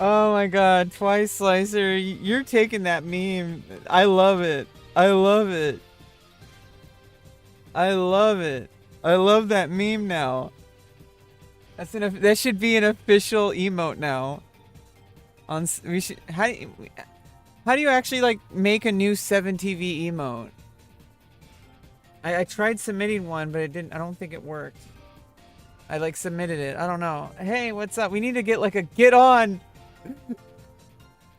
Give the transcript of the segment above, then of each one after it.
Oh my god, Twice Slicer, you're taking that meme. I love it. I love it. I love it. I love that meme now. That should be an official emote now. We should how do you actually like make a new 7TV emote? I tried submitting one, but it didn't. I don't think it worked. I like submitted it. I don't know. Hey, what's up? We need to get like a get on.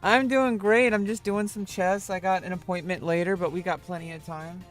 I'm doing great. I'm just doing some chess. I got an appointment later, but we got plenty of time.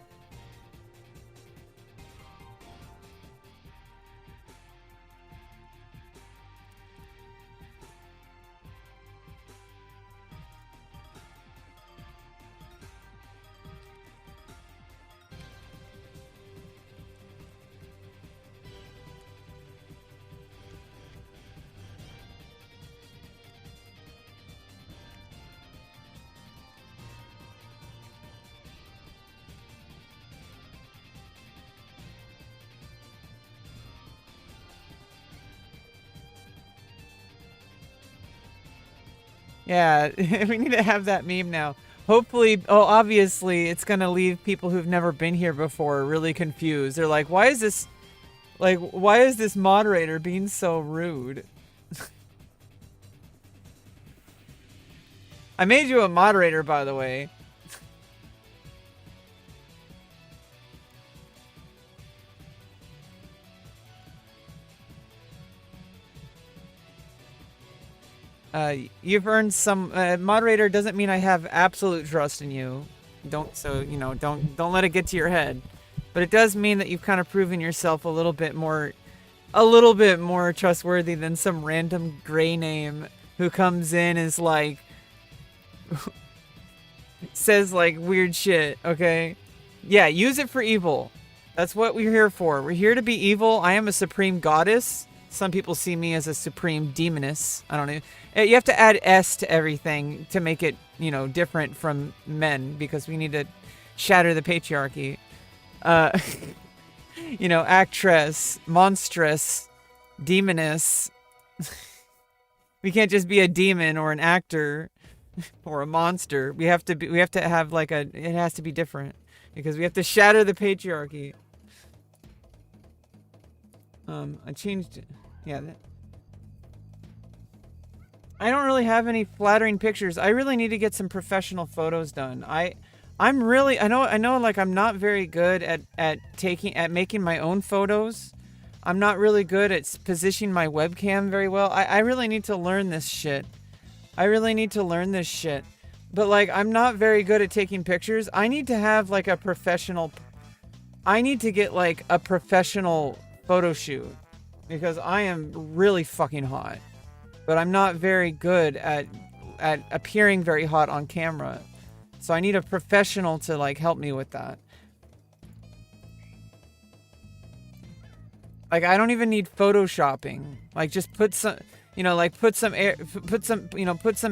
Yeah, we need to have that meme now. Hopefully, oh, obviously, it's gonna leave people who've never been here before really confused. They're like, why is this moderator being so rude? I made you a moderator, by the way. You've earned some moderator doesn't mean I have absolute trust in you. Don't let it get to your head. But it does mean that you've kind of proven yourself a little bit more trustworthy than some random gray name who comes in and is like says like weird shit, okay? Yeah, use it for evil. That's what we're here for. We're here to be evil. I am a supreme goddess. Some people see me as a supreme demoness. I don't know. You have to add S to everything to make it, different from men because we need to shatter the patriarchy. Actress, monstrous, demoness. We can't just be a demon or an actor or a monster. We have to have like it has to be different because we have to shatter the patriarchy. I changed it. Yeah. I don't really have any flattering pictures. I really need to get some professional photos done. I know like I'm not very good at making my own photos. I'm not really good at positioning my webcam very well. I really need to learn this shit. But like I'm not very good at taking pictures. I need to have like a professional photo shoot because I am really fucking hot. But I'm not very good at appearing very hot on camera. So I need a professional to like help me with that. Like I don't even need photoshopping. Like just put some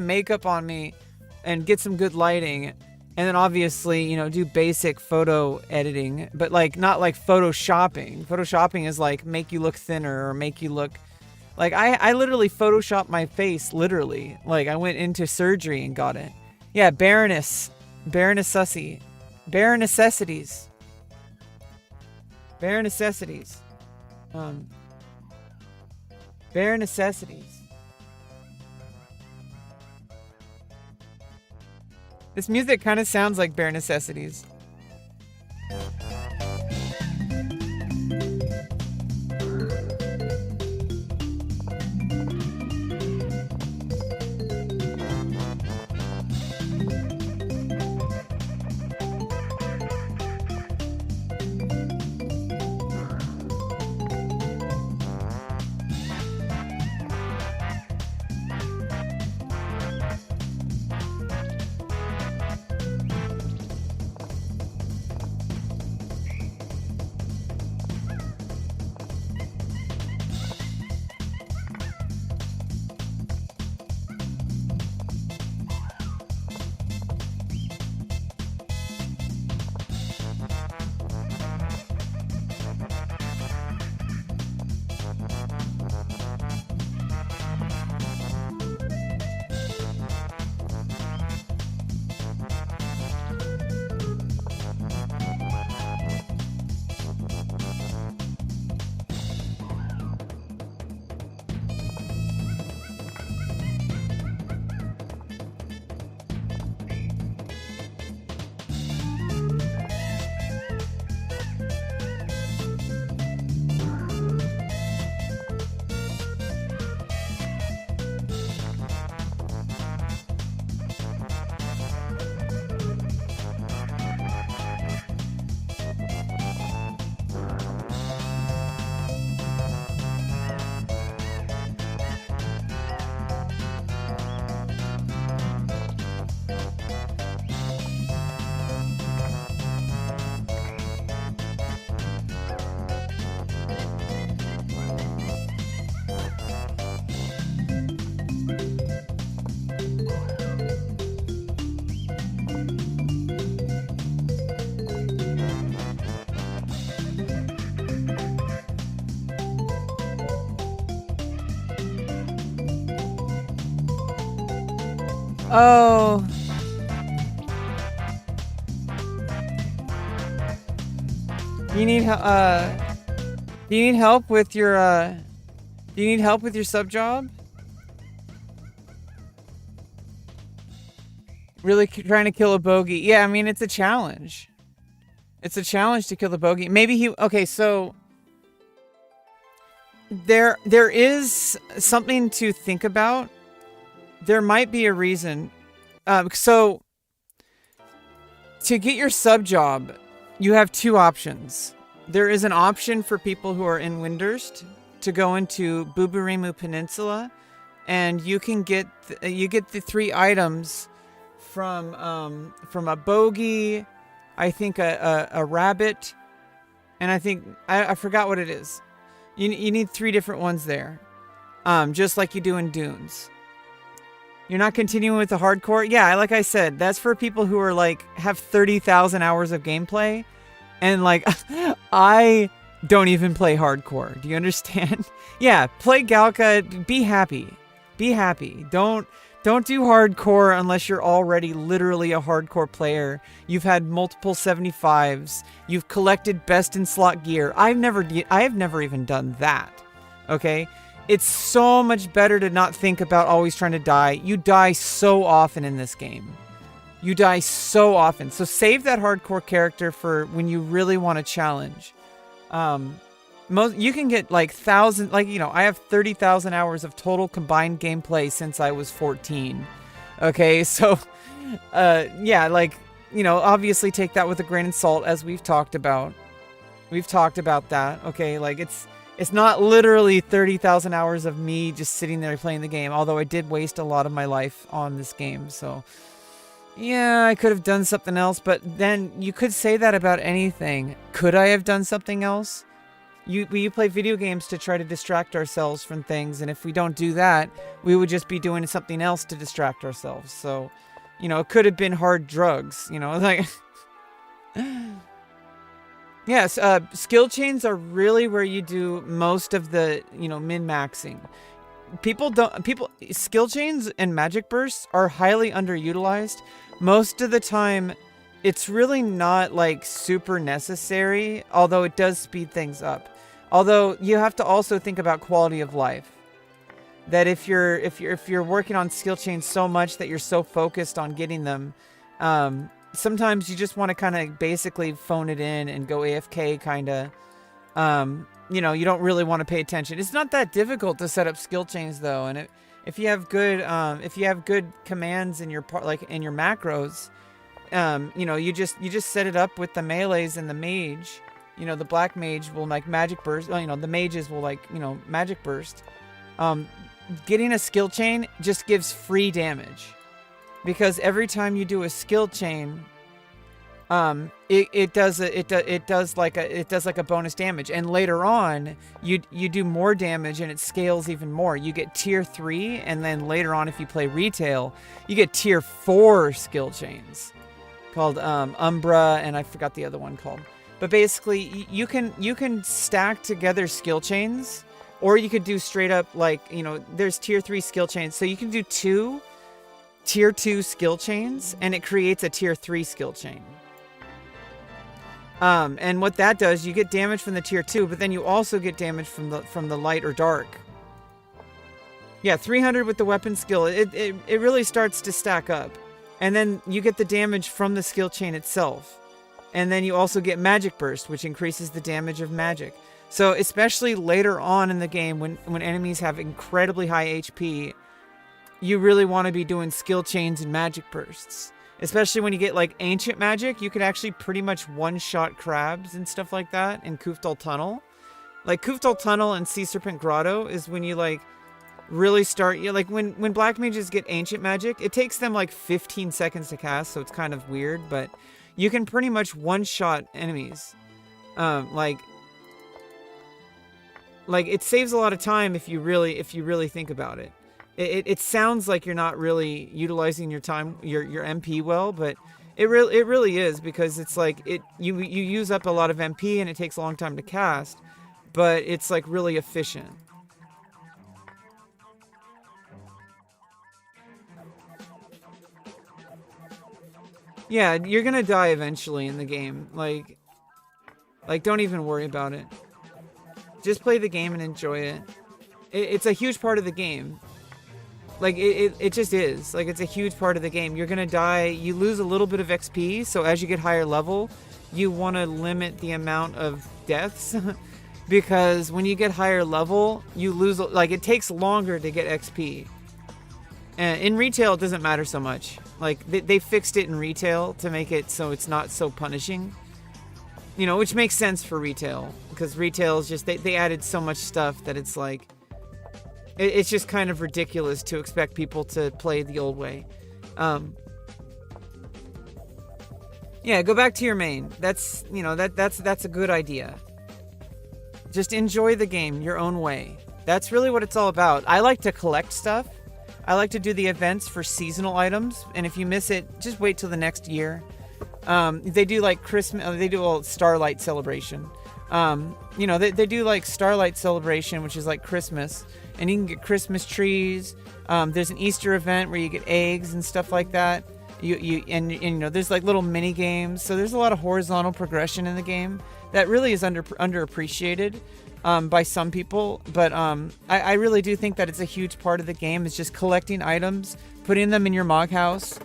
makeup on me and get some good lighting. And then obviously, do basic photo editing, but like not like photoshopping. Photoshopping is like make you look thinner or make you look like I literally photoshopped my face, literally. Like I went into surgery and got it. Yeah, Baroness Sussy. Bare necessities. Bare necessities. Bare necessities. This music kind of sounds like bare necessities. Oh. You need do you need help with your do you need help with your sub job? Really trying to kill a bogey. Yeah, I mean it's a challenge. It's a challenge to kill the bogey. Maybe he okay, so there is something to think about. There might be a reason. So to get your sub job, you have two options. There is an option for people who are in Windurst to go into Buburimu Peninsula, and you can get the 3 items from a bogey, I think a rabbit, and I think I forgot what it is. You need 3 different ones there, just like you do in Dunes. You're not continuing with the hardcore? Yeah, like I said, that's for people who are like have 30,000 hours of gameplay. And like, I don't even play hardcore. Do you understand? Yeah, play Galka. Be happy. Be happy. Don't do hardcore unless you're already literally a hardcore player. You've had multiple 75s. You've collected best in slot gear. I have never even done that. Okay? It's so much better to not think about always trying to die. You die so often in this game. You die so often. So save that hardcore character for when you really want to challenge. You can get like thousands, like, you know, I have 30,000 hours of total combined gameplay since I was 14. Okay, so, yeah, like, you know, obviously take that with a grain of salt, as we've talked about. We've talked about that, okay? Like, it's not literally 30,000 hours of me just sitting there playing the game, although I did waste a lot of my life on this game, so... Yeah, I could have done something else, but then you could say that about anything. Could I have done something else? We play video games to try to distract ourselves from things, and if we don't do that, we would just be doing something else to distract ourselves. So, you know, it could have been hard drugs, you know, like... Yes, skill chains are really where you do most of the, you know, min-maxing. Skill chains and magic bursts are highly underutilized. Most of the time, it's really not like super necessary, although it does speed things up. Although you have to also think about quality of life. That if you're working on skill chains so much that you're so focused on getting them, sometimes you just want to kind of basically phone it in and go AFK kind of. You know, you don't really want to pay attention. It's not that difficult to set up skill chains though, and if you have good commands in your in your macros, you know, you just set it up with the melees and the mage. You know, the black mage will like magic burst. You know, the mages will like, you know, magic burst. Getting a skill chain just gives free damage, because every time you do a skill chain, it does like a bonus damage, and later on you do more damage and it scales even more. You get tier 3, and then later on, if you play retail, you get tier 4 skill chains called Umbra, and I forgot the other one called. But basically, you can stack together skill chains, or you could do straight up, like, you know, there's tier 3 skill chains, so you can do 2 tier 2 skill chains, and it creates a tier 3 skill chain. And what that does, you get damage from the tier 2, but then you also get damage from the light or dark. Yeah, 300 with the weapon skill. It really starts to stack up. And then you get the damage from the skill chain itself. And then you also get magic burst, which increases the damage of magic. So especially later on in the game, when enemies have incredibly high HP, you really want to be doing skill chains and magic bursts. Especially when you get like ancient magic, you could actually pretty much one-shot crabs and stuff like that in Kuftal Tunnel. Like Kuftal Tunnel and Sea Serpent Grotto is when you like really start, you know, like when black mages get ancient magic, it takes them like 15 seconds to cast, so it's kind of weird, but you can pretty much one-shot enemies. Like it saves a lot of time if you really think about it. It sounds like you're not really utilizing your time, your MP well, but it really is, because it's like you use up a lot of MP and it takes a long time to cast, but it's like really efficient. Yeah, you're gonna die eventually in the game. Like, don't even worry about it. Just play the game and enjoy it. It's a huge part of the game. Like, it just is. Like, it's a huge part of the game. You're gonna die. You lose a little bit of XP, so as you get higher level, you want to limit the amount of deaths. Because when you get higher level, you lose... Like, it takes longer to get XP. And in retail, it doesn't matter so much. Like, they fixed it in retail to make it so it's not so punishing. You know, which makes sense for retail. Because retail is just... They added so much stuff that it's like... It's just kind of ridiculous to expect people to play the old way. Yeah, go back to your main. That's, you know, that's a good idea. Just enjoy the game your own way. That's really what it's all about. I like to collect stuff. I like to do the events for seasonal items, and if you miss it, just wait till the next year. They do like Christmas. They do a Starlight Celebration. You know, they do like Starlight Celebration, which is like Christmas, and you can get Christmas trees. There's an Easter event where you get eggs and stuff like that. And you know, there's like little mini games. So there's a lot of horizontal progression in the game that really is underappreciated by some people. But I really do think that it's a huge part of the game. Is just collecting items, putting them in your Mog House.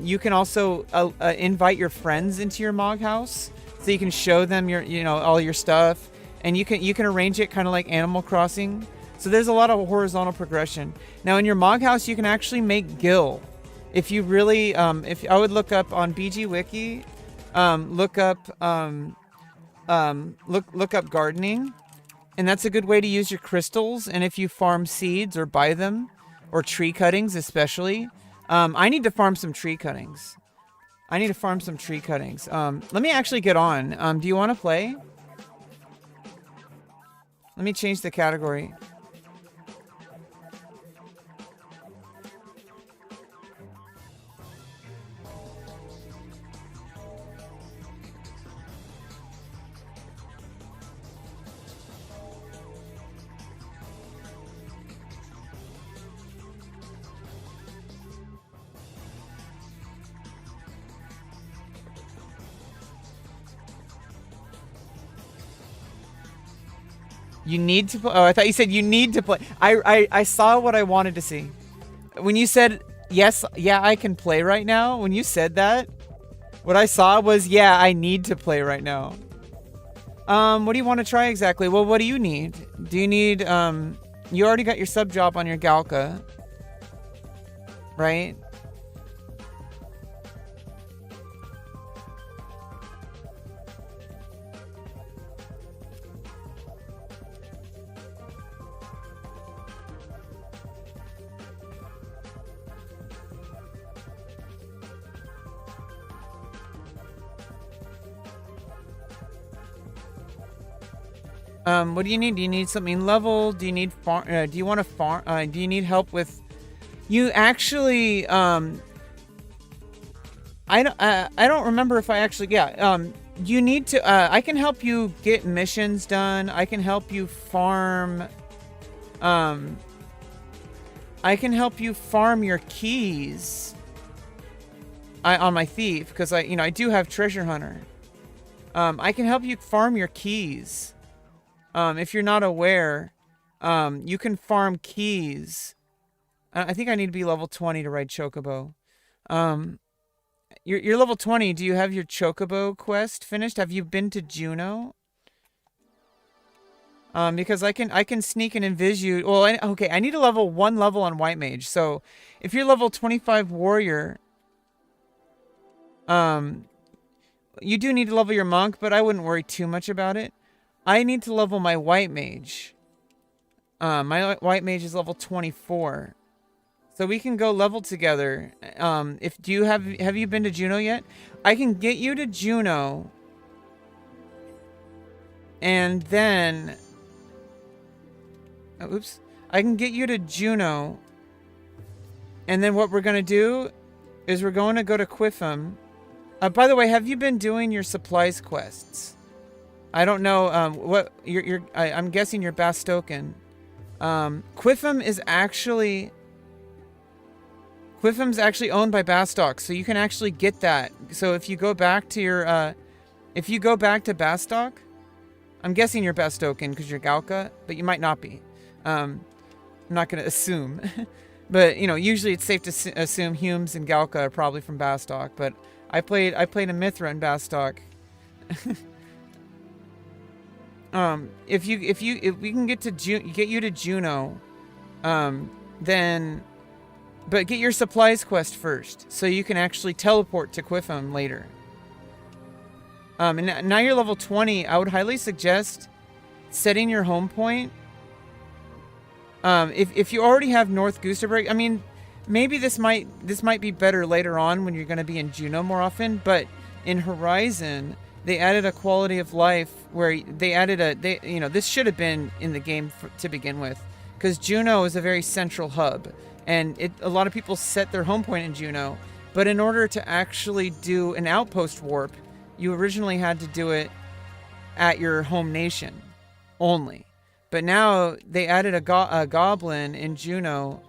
You can also invite your friends into your Mog House, so you can show them your, you know, all your stuff, and you can arrange it kind of like Animal Crossing. So there's a lot of horizontal progression. Now in your Mog House, you can actually make gil. If you really, if I would look up on BG Wiki, look up gardening, and that's a good way to use your crystals. And if you farm seeds or buy them, or tree cuttings especially, I need to farm some tree cuttings. Let me actually get on. Do you want to play? Let me change the category. You need to play. Oh, I thought you said you need to play. I saw what I wanted to see. When you said, yes, yeah, I can play right now. When you said that, what I saw was, yeah, I need to play right now. What do you want to try exactly? Well, what do you need? Do you need, you already got your sub job on your Galka, right? What do you need? Do you need something level? Do you need farm? Do you want to farm? Do you need help with? You actually, I don't remember if I actually, yeah. You need to. I can help you get missions done. I can help you farm. I can help you farm your keys. On my thief, because I do have treasure hunter. I can help you farm your keys. If you're not aware, you can farm keys. I think I need to be level 20 to ride Chocobo. You're level 20. Do you have your Chocobo quest finished? Have you been to Juno? Because I can sneak and invis you. Well, okay, I need a one level on White Mage. So if you're level 25 warrior, you do need to level your monk, but I wouldn't worry too much about it. I need to level my White Mage. My White Mage is level 24. So we can go level together. Have you been to Juno yet? I can get you to Juno. And then I can get you to Juno. And then what we're going to do is we're going to go to Quiffum. By the way, have you been doing your supplies quests? I don't know what I'm guessing you're Bastoken. Quiffum is actually Quiffham's actually owned by Bastock, so you can actually get that. So if you go back to your, if you go back to Bastock, I'm guessing you're Bastoken because you're Galka, but you might not be. I'm not going to assume. But, you know, usually it's safe to assume Humes and Galka are probably from Bastock, but I played a Mithra in Bastock. If we can get you to Juno, then, but get your supplies quest first, so you can actually teleport to Quiffham later. And now you're level 20. I would highly suggest setting your home point. If you already have North Goosterberg, I mean, maybe this might be better later on when you're going to be in Juno more often. But in Horizon, they added a quality of life where they added this should have been in the game to begin with, because Juno is a very central hub, and a lot of people set their home point in Juno. But in order to actually do an outpost warp, you originally had to do it at your home nation only. But now they added a goblin in Juno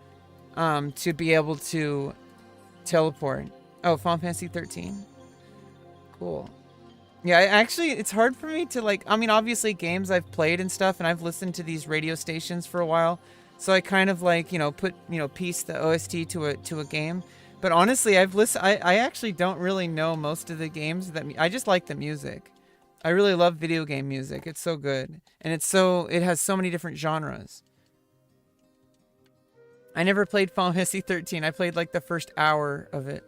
to be able to teleport. Oh, Final Fantasy 13. Cool. Yeah, actually, it's hard for me to, like, I mean, obviously games I've played and stuff, and I've listened to these radio stations for a while. So I kind of, like, piece the OST to a game. But honestly, I actually don't really know most of the games I just like the music. I really love video game music. It's so good. And it has so many different genres. I never played Final Fantasy 13. I played like the first hour of it.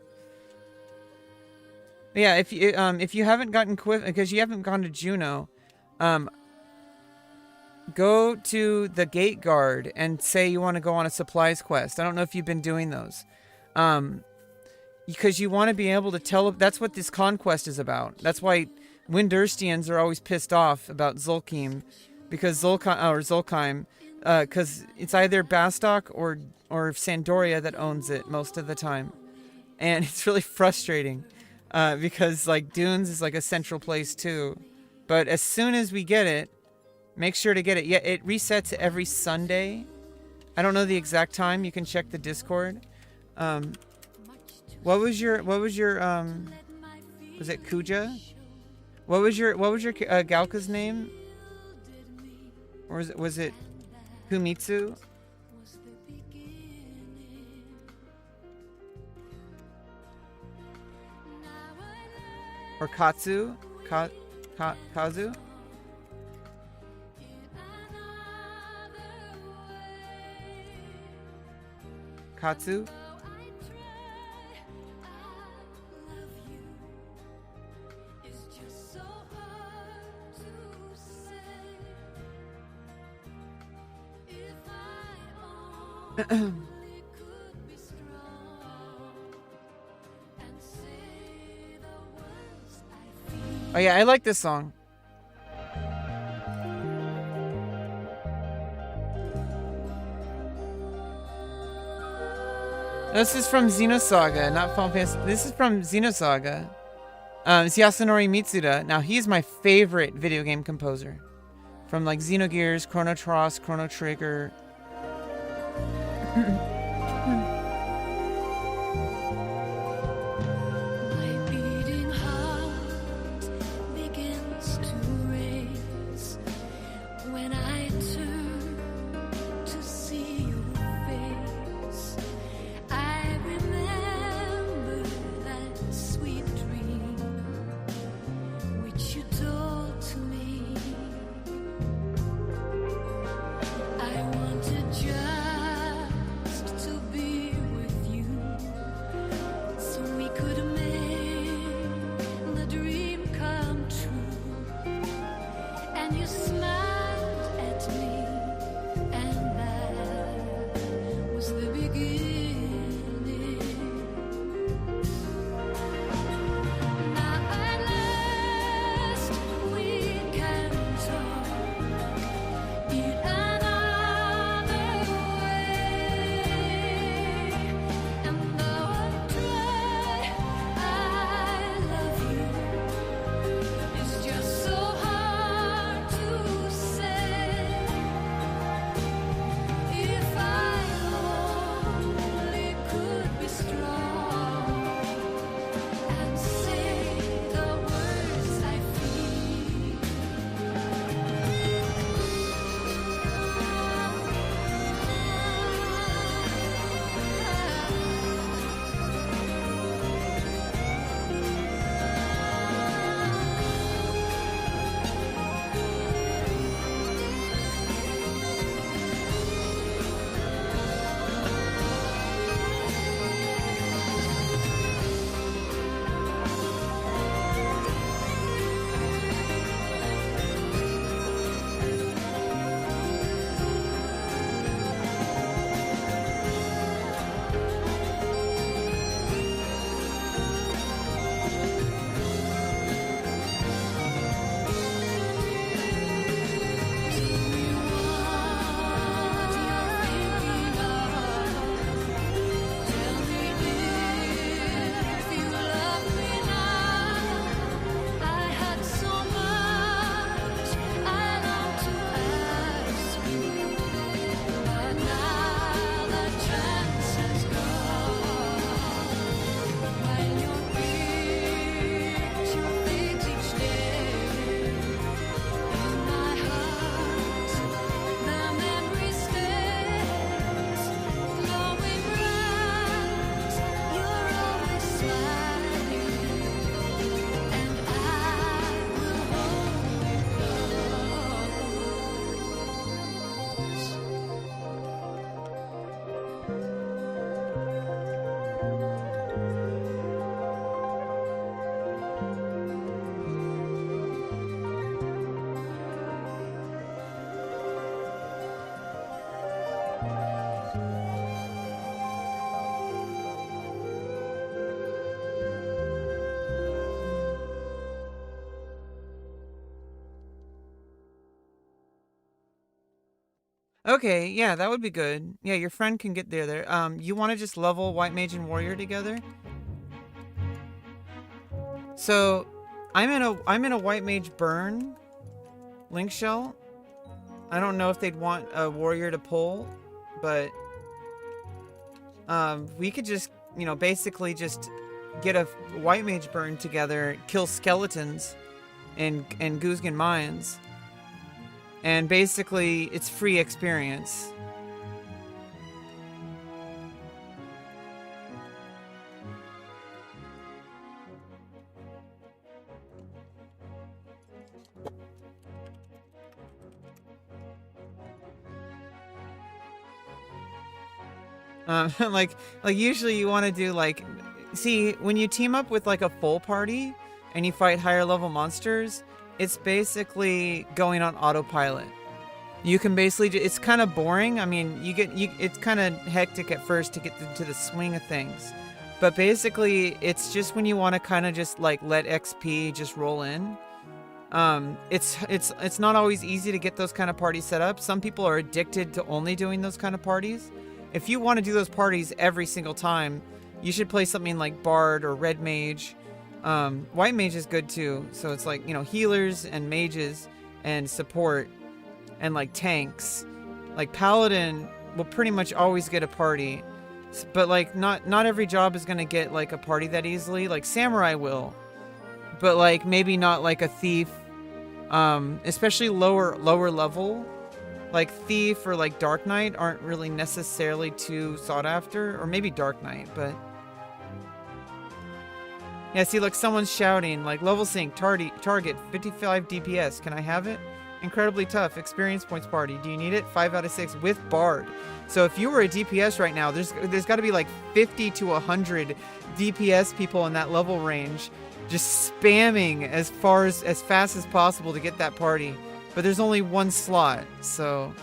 But yeah, if you haven't gotten because you haven't gone to Juno, go to the gate guard and say you want to go on a supplies quest. I don't know if you've been doing those. Because you want to be able to that's what this conquest is about. That's why Windurstians are always pissed off about Zulkheim, because Zulkheim, because it's either Bastock or Sandoria that owns it most of the time, and it's really frustrating, because like Dunes is like a central place too. But as soon as we get it, make sure to get it. Yeah, it resets every Sunday. I don't know the exact time. You can check the Discord. What was your was it Kuja? What was your Galka's name? Or was it Kumitsu? Or Katsu? Kazu? Katsu? Oh yeah, I like this song. This is from Xenosaga, not Final Fantasy. This is from Xenosaga. It's Yasunori Mitsuda. Now he's my favorite video game composer, from like Xenogears, Chrono Cross, Chrono Trigger. Okay, yeah, that would be good. Yeah, your friend can get there. You want to just level White Mage and Warrior together? So, I'm in a White Mage burn link shell. I don't know if they'd want a warrior to pull, but we could just, basically just get a White Mage burn together, kill skeletons and Guzgan mines, and basically it's free experience. like usually you want to do see, when you team up with like a full party and you fight higher level monsters, it's basically going on autopilot. You can basically, it's kind of boring. I mean, it's kind of hectic at first to get into the swing of things, but basically it's just when you want to kind of just like let XP just roll in. It's not always easy to get those kind of parties set up. Some people are addicted to only doing those kind of parties. If you want to do those parties every single time, you should play something like Bard or Red Mage. White Mage is good too. So it's like, healers and mages and support and like tanks. Like Paladin will pretty much always get a party. But like not every job is going to get like a party that easily. Like Samurai will. But like maybe not like a Thief. Especially lower level. Like Thief or like Dark Knight aren't really necessarily too sought after, or maybe Dark Knight, but yeah, see, look, someone's shouting like level sync target 55 DPS. Can I have it? Incredibly tough experience points party. Do you need it? 5 out of 6 with Bard. So if you were a DPS right now, there's got to be like 50 to 100 DPS people in that level range, just spamming as fast as possible to get that party. But there's only one slot, so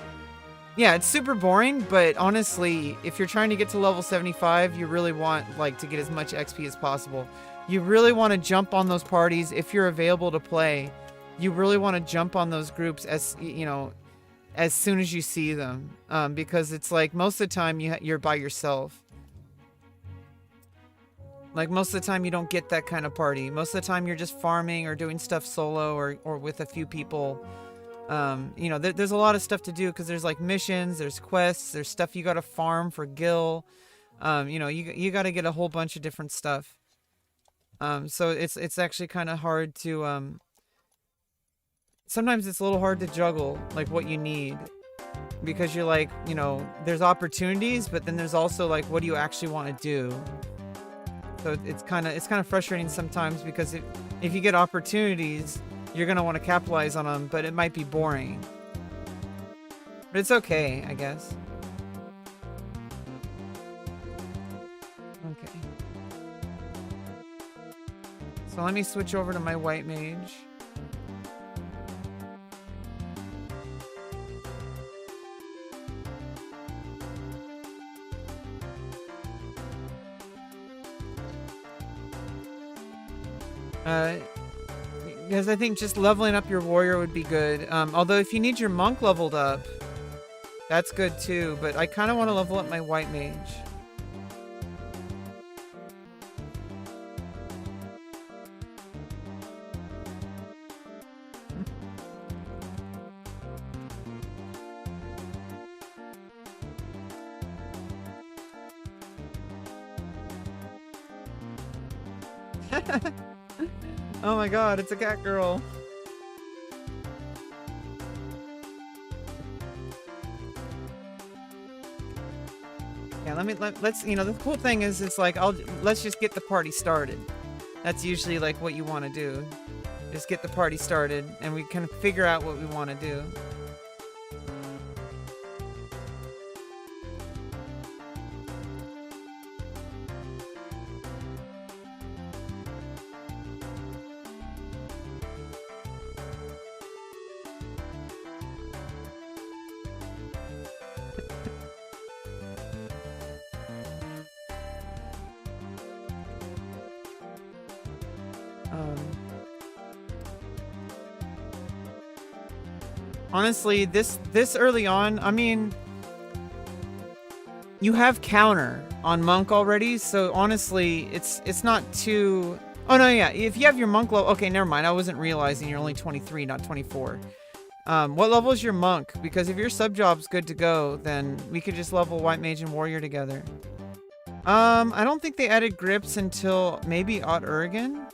yeah, it's super boring. But honestly, if you're trying to get to level 75, you really want like to get as much XP as possible. You really want to jump on those parties if you're available to play. You really want to jump on those groups as soon as you see them, because it's like most of the time you're by yourself. Like most of the time you don't get that kind of party. Most of the time you're just farming or doing stuff solo or with a few people. There's a lot of stuff to do because there's like missions, there's quests, there's stuff you got to farm for Gil. You got to get a whole bunch of different stuff. So it's actually kind of hard to, sometimes it's a little hard to juggle like what you need, because you're like, there's opportunities, but then there's also like, what do you actually want to do? So it's kind of frustrating sometimes, because if you get opportunities, you're going to want to capitalize on them, but it might be boring. But it's okay, I guess. Okay. So let me switch over to my White Mage. Because I think just leveling up your warrior would be good. Although if you need your monk leveled up, that's good too. But I kind of want to level up my White Mage. Oh my god, it's a cat girl. Yeah, let's, the cool thing is, it's like, let's just get the party started. That's usually like what you want to do. Just get the party started and we can figure out what we want to do. Honestly, this early on, I mean, you have counter on monk already, so honestly, it's not too... Oh no, yeah, if you have your monk level... Okay, never mind, I wasn't realizing you're only 23, not 24. What level is your monk? Because if your sub-job's good to go, then we could just level white mage and warrior together. I don't think they added grips until maybe Odd Urgan.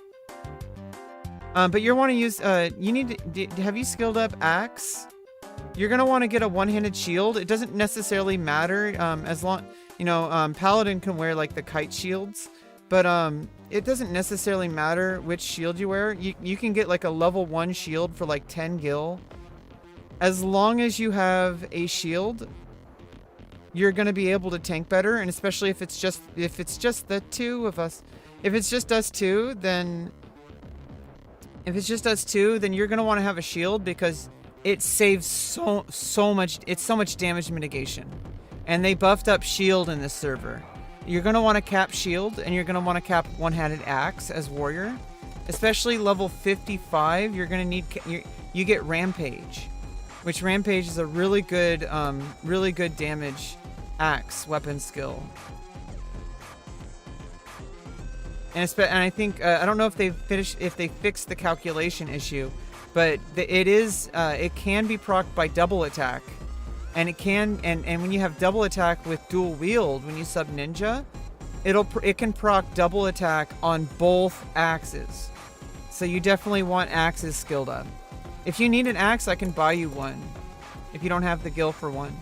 But you want to use, you need to, have you skilled up Axe? You're going to want to get a one-handed shield. It doesn't necessarily matter, as long, you know, Paladin can wear like the kite shields, but, it doesn't necessarily matter which shield you wear. You can get like a level 1 shield for like 10 gil. As long as you have a shield, you're going to be able to tank better, and especially if it's just the two of us. If it's just us two, then you're going to want to have a shield because it saves so much. It's so much damage mitigation. And they buffed up shield in this server. You're going to want to cap shield, and you're going to want to cap one-handed axe as warrior. Especially level 55, you're going to need you get rampage, which rampage is a really good damage axe weapon skill. And I think I don't know if they fixed the calculation issue, but it can be procced by double attack, and it can and when you have double attack with dual wield, when you sub ninja, it can proc double attack on both axes. So you definitely want axes skilled up. If you need an axe, I can buy you one. If you don't have the gil for one.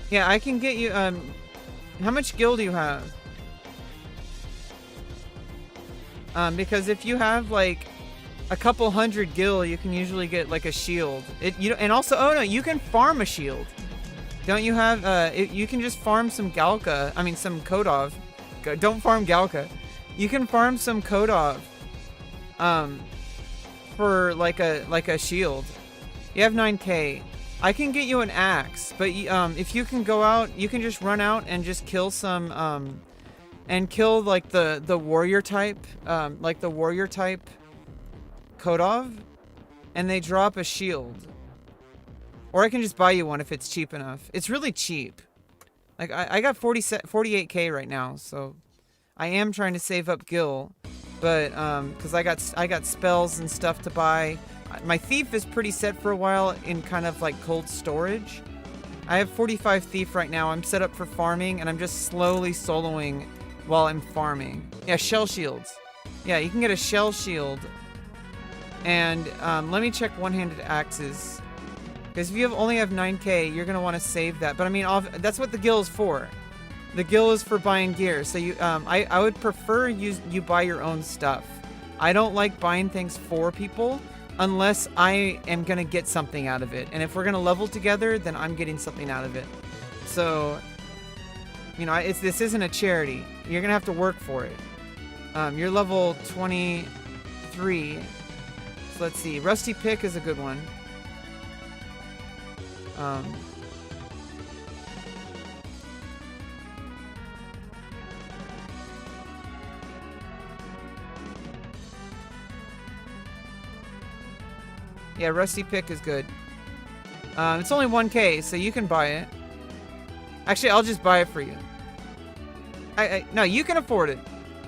Yeah, I can get you, how much gil do you have? Because if you have like a couple hundred gil, you can usually get like a shield. And also, oh no, you can farm a shield. Don't you have, you can just farm some some Kodov. Don't farm Galka. You can farm some Kodov, for like a shield. You have 9k. I can get you an axe, but if you can go out, you can just run out and just kill some, and kill like the warrior type, Kodov, and they drop a shield. Or I can just buy you one if it's cheap enough. It's really cheap. Like I got 48k right now, so I am trying to save up gil, but because I got spells and stuff to buy. My thief is pretty set for a while in kind of like cold storage. I have 45 thief right now. I'm set up for farming, and I'm just slowly soloing while I'm farming. Yeah, shell shields. Yeah, you can get a shell shield. And let me check one-handed axes. Because if you only have 9k, you're going to want to save that. But I mean, that's what the gil is for. The gil is for buying gear. So you, I would prefer you buy your own stuff. I don't like buying things for people unless I am going to get something out of it. And if we're going to level together, then I'm getting something out of it. So, you know, this isn't a charity. You're going to have to work for it. You're level 23. So let's see. Rusty Pick is a good one. Yeah, Rusty Pick is good. It's only 1k, so you can buy it. Actually, I'll just buy it for you. No, you can afford it.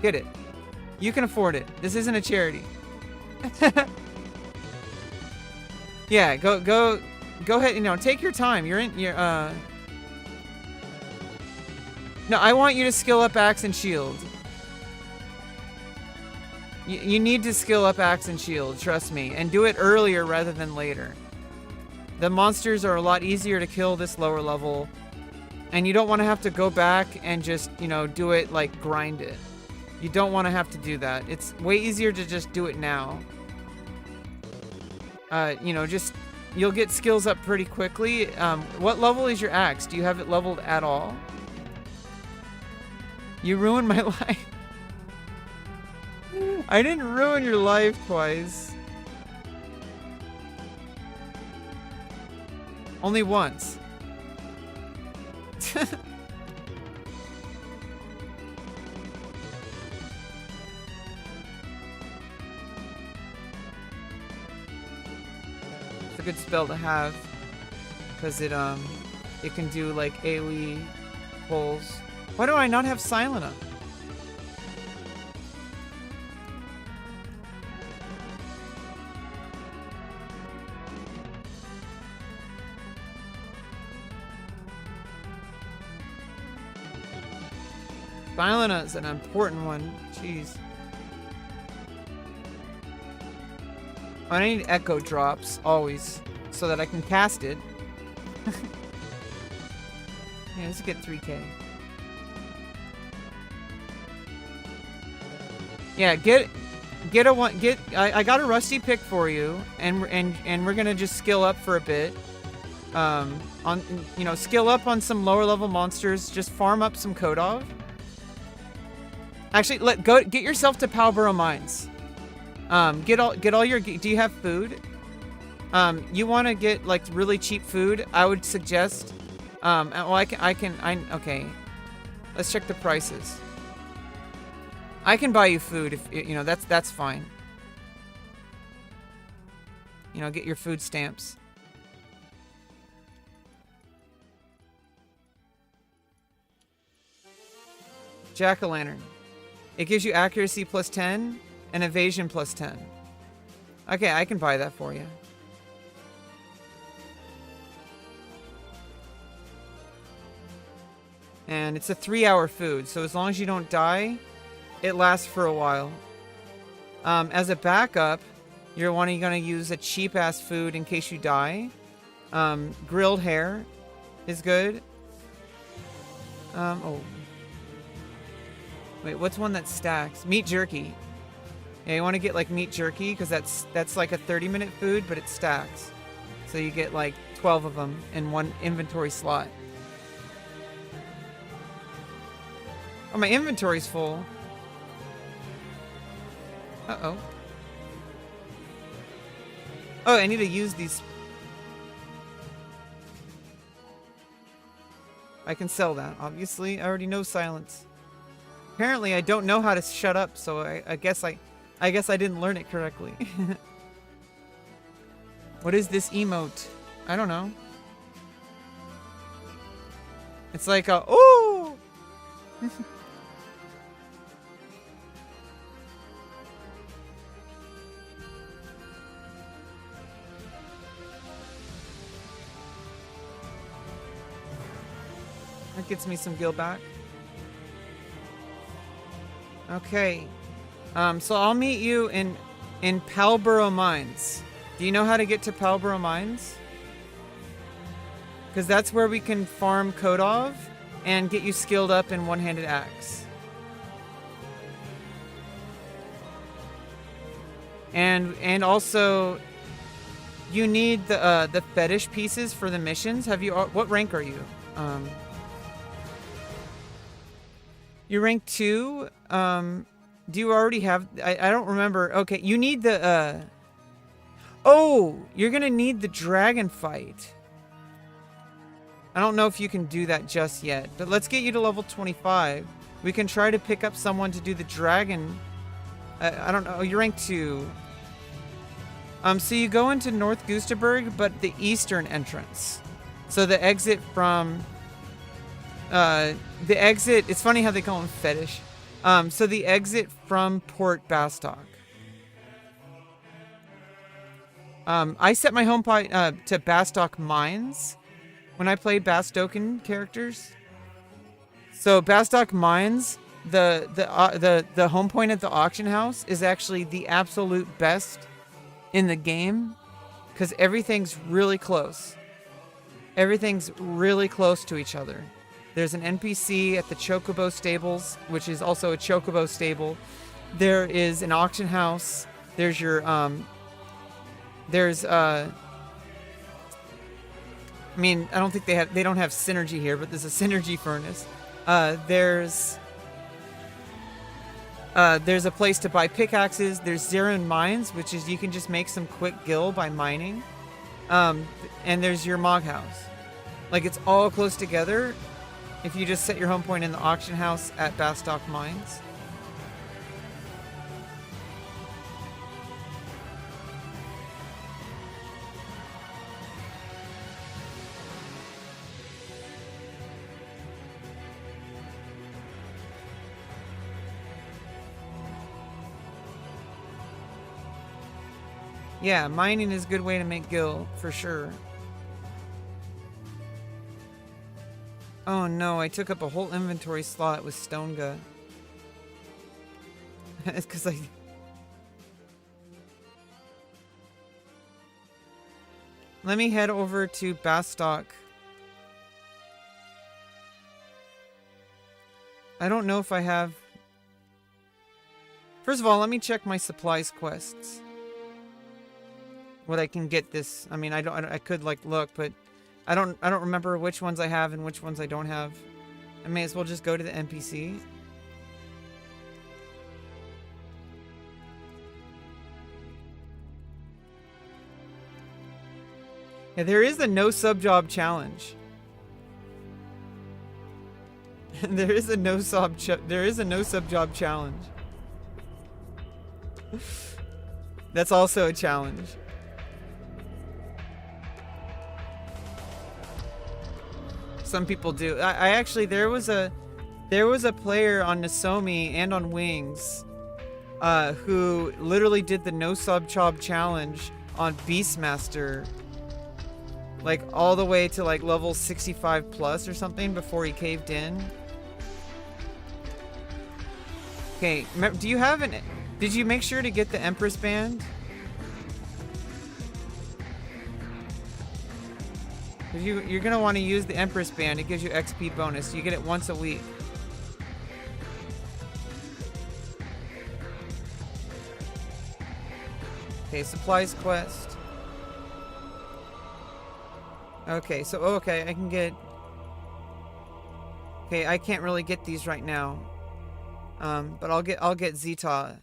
Get it. You can afford it. This isn't a charity. Yeah, go ahead. You know, take your time. No, I want you to skill up Axe and Shield. You need to skill up Axe and Shield, trust me, and do it earlier rather than later. The monsters are a lot easier to kill this lower level, and you don't want to have to go back and just, you know, do it like grind it. You don't want to have to do that. It's way easier to just do it now. You know, you'll get skills up pretty quickly. What level is your axe? Do you have it leveled at all? You ruined my life. I didn't ruin your life twice. Only once. It's a good spell to have because it can do like AoE pulls. Why do I not have Silent up? Silent is an important one. Jeez. I need echo drops always so that I can cast it. Yeah, let's get 3K. Yeah, I got a rusty pick for you, and we're gonna just skill up for a bit. Skill up on some lower level monsters. Just farm up some Kodov. Actually, get yourself to Palborough Mines. Get all your. Do you have food? You want to get like really cheap food? I would suggest. Okay. Let's check the prices. I can buy you food if that's fine. Get your food stamps. Jack-o'-lantern. It gives you accuracy plus 10 and evasion plus 10. Okay, I can buy that for you. And it's a 3-hour food, so as long as you don't die, it lasts for a while. As a backup, you're going to use a cheap-ass food in case you die. Grilled hare is good. Wait, what's one that stacks? Meat jerky. Yeah, you want to get like meat jerky because that's like a 30-minute food, but it stacks. So you get like 12 of them in one inventory slot. Oh, my inventory's full. Uh-oh. Oh, I need to use these. I can sell that, obviously. I already know silence. Apparently, I don't know how to shut up, so I guess I didn't learn it correctly. What is this emote? I don't know. It's like a ooh. That gets me some gil back. Okay. So I'll meet you in Palborough Mines. Do you know how to get to Palborough Mines? Because that's where we can farm Kodov and get you skilled up in one-handed axe. And also, you need the fetish pieces for the missions. What rank are you? You're rank 2. Do you already have? I don't remember. Okay, you need the. Oh, you're gonna need the dragon fight. I don't know if you can do that just yet, but let's get you to level 25. We can try to pick up someone to do the dragon. I don't know. You're rank 2. So you go into North Gustaberg, but the eastern entrance. So the exit from. It's funny how they call him fetish. So the exit from Port Bastock. I set my home point to Bastock Mines when I played Bastoken characters. So Bastock Mines, the home point at the auction house is actually the absolute best in the game because everything's really close. Everything's really close to each other. There's an NPC at the Chocobo Stables, which is also a Chocobo stable. There is an auction house. There's your, I don't think they don't have synergy here, but there's a synergy furnace. There's There's a place to buy pickaxes. There's Zeron Mines, which is you can just make some quick gil by mining. And there's your Mog House. Like, it's all close together if you just set your home point in the auction house at Bastock Mines. Yeah, mining is a good way to make gil, for sure. Oh no, I took up a whole inventory slot with Stonega. It's because I... Let me head over to Bastock. I don't know if I have... First of all, let me check my supplies quests. What I can get this. I mean, I could like look, but I don't remember which ones I have and which ones I don't have. I may as well just go to the NPC. Yeah, there is a no sub job challenge. There is a no sub job challenge. That's also a challenge. Some people do. I actually, there was a player on Nosomi and on Wings who literally did the no sub job challenge on Beastmaster, like all the way to like level 65 plus or something before he caved in. Okay, do you have an... Did you make sure to get the Empress Band? You're going to want to use the Empress Band. It gives you XP bonus. You get it once a week. Okay, supplies quest. Okay, so okay, I can get... Okay, I can't really get these right now. But I'll get Zeta.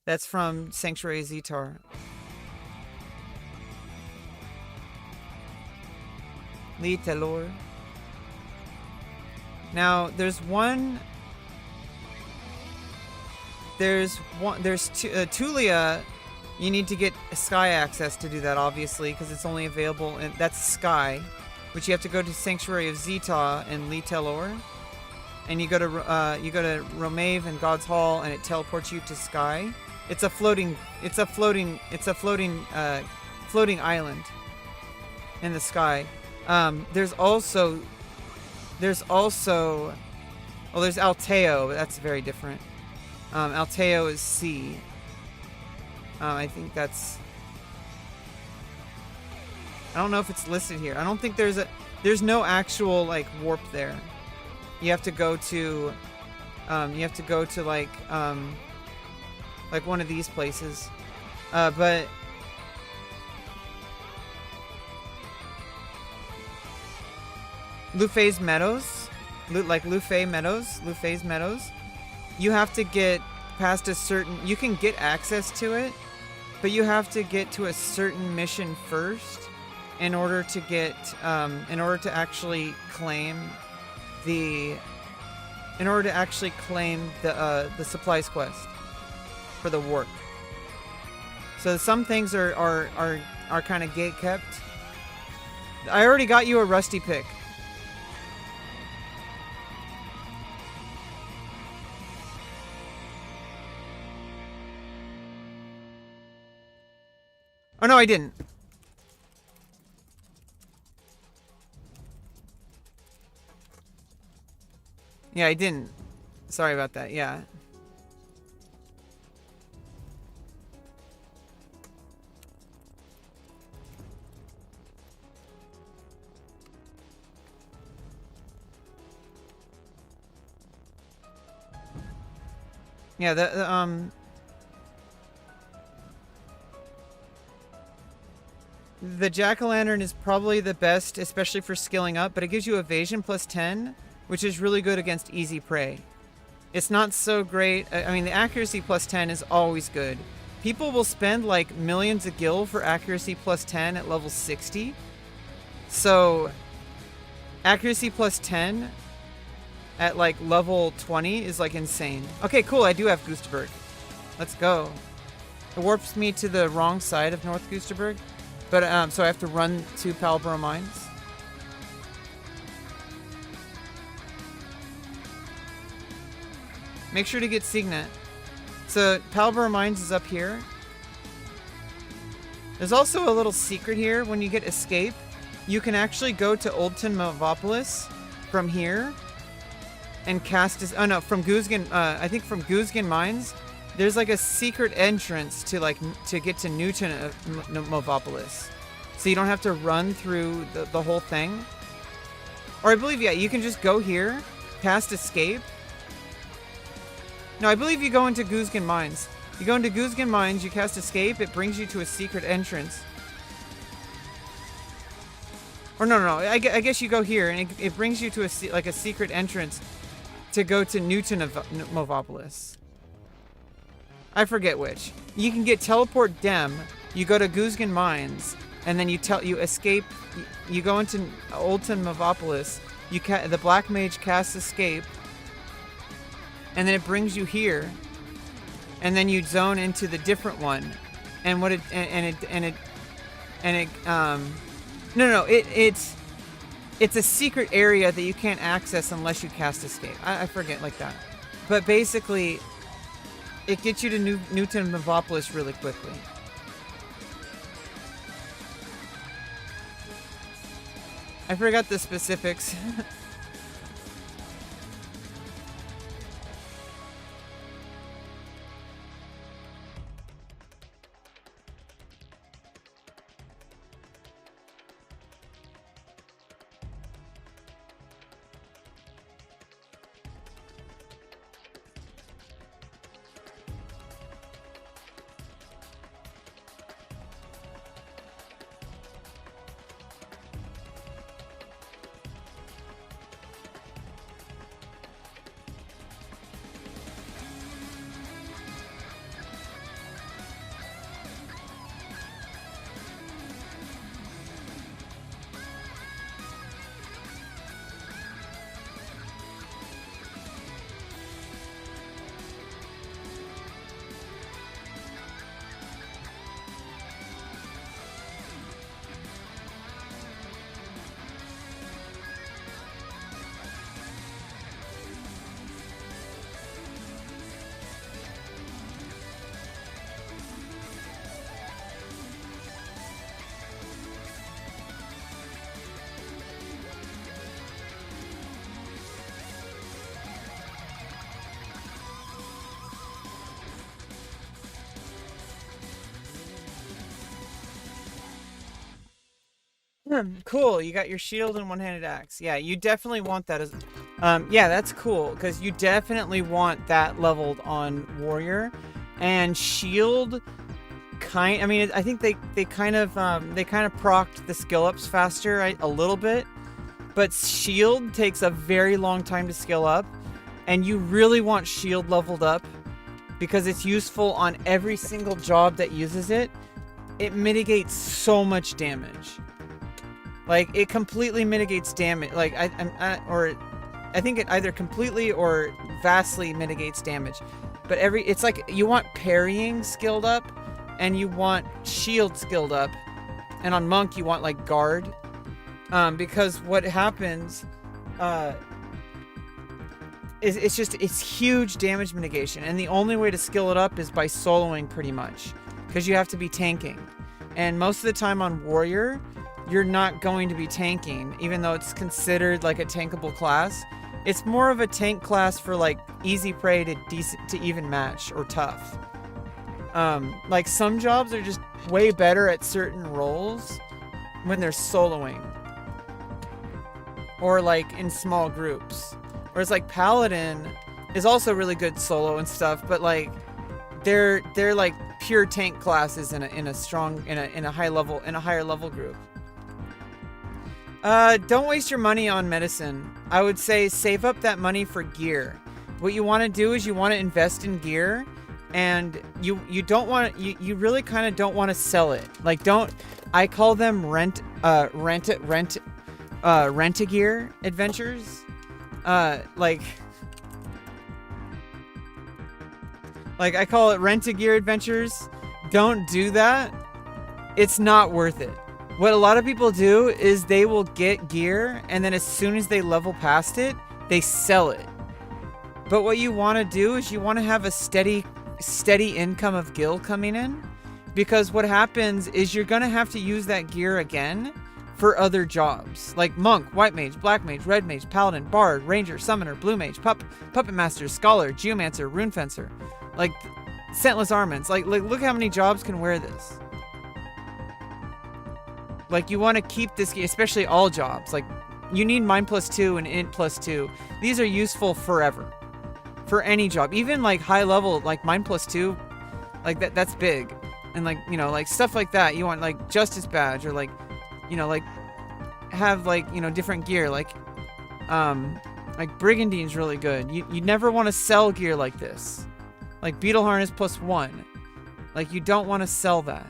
That's from Sanctuary Zetar. Lee Telor. Now, there's Tulia. You need to get Sky access to do that, obviously, because it's only available in... That's Sky, which you have to go to Sanctuary of Zeta and Lee Telor. And you go to Romave and God's Hall, and it teleports you to Sky. It's a floating island in the sky. There's Alteo, but that's very different. Alteo is sea. I think that's... I don't know if it's listed here. I don't think there's no actual like warp there. You have to go to like one of these places. But Lufay's Meadows, Lufay's Meadows, you have to get past a certain... You can get access to it, but you have to get to a certain mission first in order to get... in order to actually claim the supplies quest for the warp. So some things are kind of gate kept. I already got you a rusty pick. Oh no, I didn't. Yeah, I didn't. Sorry about that. Yeah. Yeah, the jack-o'-lantern is probably the best, especially for skilling up, but it gives you evasion plus 10, which is really good against easy prey. It's not so great. I mean, the accuracy plus 10 is always good. People will spend like millions of gil for accuracy plus 10 at level 60. So accuracy plus 10 at like level 20 is like insane. Okay, cool. I do have Goosterberg. Let's go. It warps me to the wrong side of North Goosterberg. But so I have to run to Palborough Mines. Make sure to get Signet. So Palborough Mines is up here. There's also a little secret here. When you get Escape, you can actually go to Oldton Mavopolis from here and cast his... Oh no, from Guzgan... I think from Guzgan Mines, there's like a secret entrance to like to get to Newton Mavopolis. So you don't have to run through the whole thing. Or I believe, yeah, you can just go here, cast Escape. No, I believe you go into Guzgan Mines. You go into Guzgan Mines, you cast Escape, it brings you to a secret entrance. Or no, I guess you go here, and it brings you to a secret entrance to go to Newton Mavopolis. I forget which. You can get Teleport Dem, you go to Guzgan Mines, and then you escape, you go into Oldton Mavopolis, the Black Mage casts Escape, and then it brings you here, and then you zone into the different one, and it's a secret area that you can't access unless you cast Escape. I forget like that, but basically, it gets you to Newton Mavopolis really quickly. I forgot the specifics. Cool, you got your shield and one-handed axe. Yeah, you definitely want that as... yeah, that's cool, because you definitely want that leveled on warrior. And shield... I mean, I think they kind of procced the skill ups faster, right? A little bit. But shield takes a very long time to skill up. And you really want shield leveled up, because it's useful on every single job that uses it. It mitigates so much damage. Like, it completely mitigates damage. Like, I think it either completely or vastly mitigates damage. But it's like, you want parrying skilled up, and you want shield skilled up. And on monk, you want, like, guard. Because what happens, it's huge damage mitigation. And the only way to skill it up is by soloing, pretty much. Because you have to be tanking. And most of the time on warrior, you're not going to be tanking, even though it's considered like a tankable class. It's more of a tank class for like easy prey to even match or tough. Like some jobs are just way better at certain roles when they're soloing. Or like in small groups. Whereas like Paladin is also really good solo and stuff, but like they're like pure tank classes in a higher level group. Don't waste your money on medicine. I would say save up that money for gear. what you want to do is you want to invest in gear, and you don't want you really kind of don't want to sell it. Like, don't, I call them rent a gear adventures. Like I call it rent a gear adventures. Don't do that. It's not worth it. What a lot of people do is they will get gear, and then as soon as they level past it, they sell it. But what you want to do is you want to have a steady income of gil coming in, because what happens is you're going to have to use that gear again for other jobs, like monk, white mage, black mage, red mage, paladin, bard, ranger, summoner, blue mage, puppet master, scholar, geomancer, rune fencer, like scentless armaments. Like look how many jobs can wear this. Like, you want to keep this gear, especially all jobs. Like, you need mind +2 and int +2. These are useful forever. For any job. Even, like, high level, like, mind +2, like, that's big. And, like, you know, like, stuff like that. You want, like, justice badge, or, like, you know, like, have, like, you know, different gear. Like Brigandine's really good. You never want to sell gear like this. Like, beetle harness +1. Like, you don't want to sell that.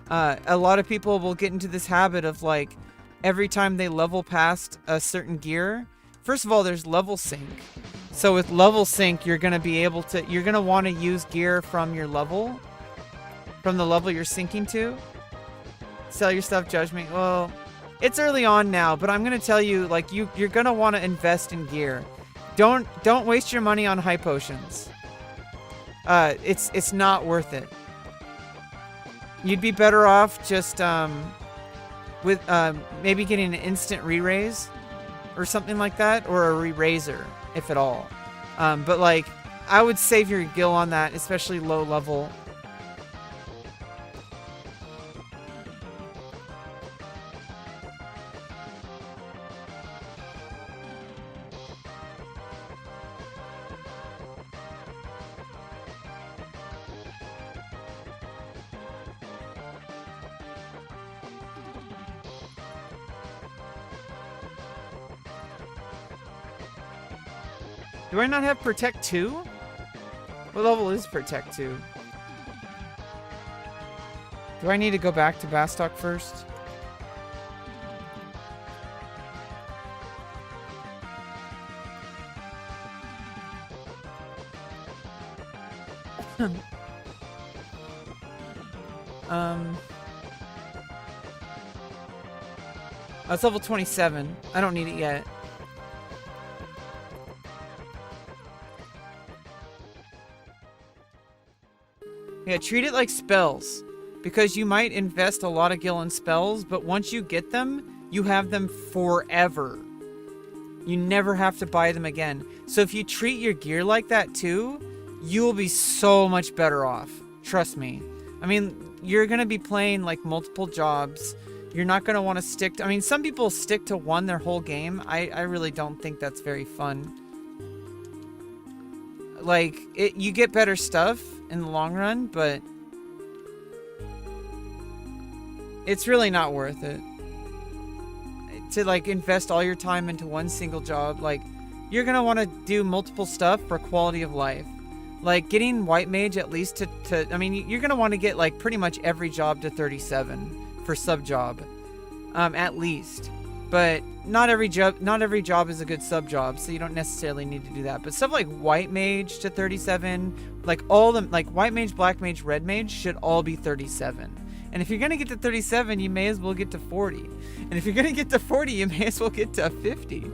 A lot of people will get into this habit of, like, every time they level past a certain gear, first of all, there's level sync. So with level sync, you're going to be able to, you're going to want to use gear from your level, from the level you're syncing to. Sell your stuff, judge me. Well, it's early on now, but I'm going to tell you, like, you're going to want to invest in gear. Don't waste your money on high potions. It's not worth it. You'd be better off just with maybe getting an instant re-raise or something like that, or a re-raiser, if at all. But, like, I would save your gil on that, especially low level. Do I not have Protect 2? What level is Protect 2? Do I need to go back to Bastok first? Oh, it's level 27. I don't need it yet. Yeah, treat it like spells, because you might invest a lot of gil in spells, but once you get them, you have them forever. You never have to buy them again. So if you treat your gear like that too, you'll be so much better off. Trust me. I mean, you're going to be playing like multiple jobs. You're not going to want to stick to, I mean, some people stick to one their whole game. I really don't think that's very fun. Like, you get better stuff in the long run, but it's really not worth it to, like, invest all your time into one single job. Like, you're gonna want to do multiple stuff for quality of life. Like, getting white mage at least to I mean, you're gonna want to get, like, pretty much every job to 37 for sub job, at least. But not every job is a good sub job, so you don't necessarily need to do that. But stuff like white mage to 37, like all them, like white mage, black mage, red mage should all be 37. And if you're gonna get to 37, you may as well get to 40. And if you're gonna get to 40, you may as well get to 50.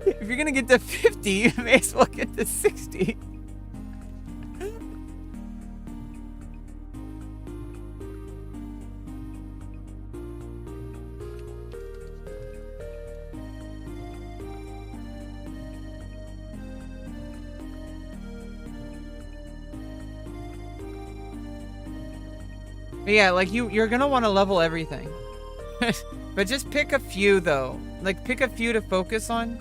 If you're gonna get to 50, you may as well get to 60. But yeah, like, you're gonna want to level everything. But just pick a few, though. Like, pick a few to focus on.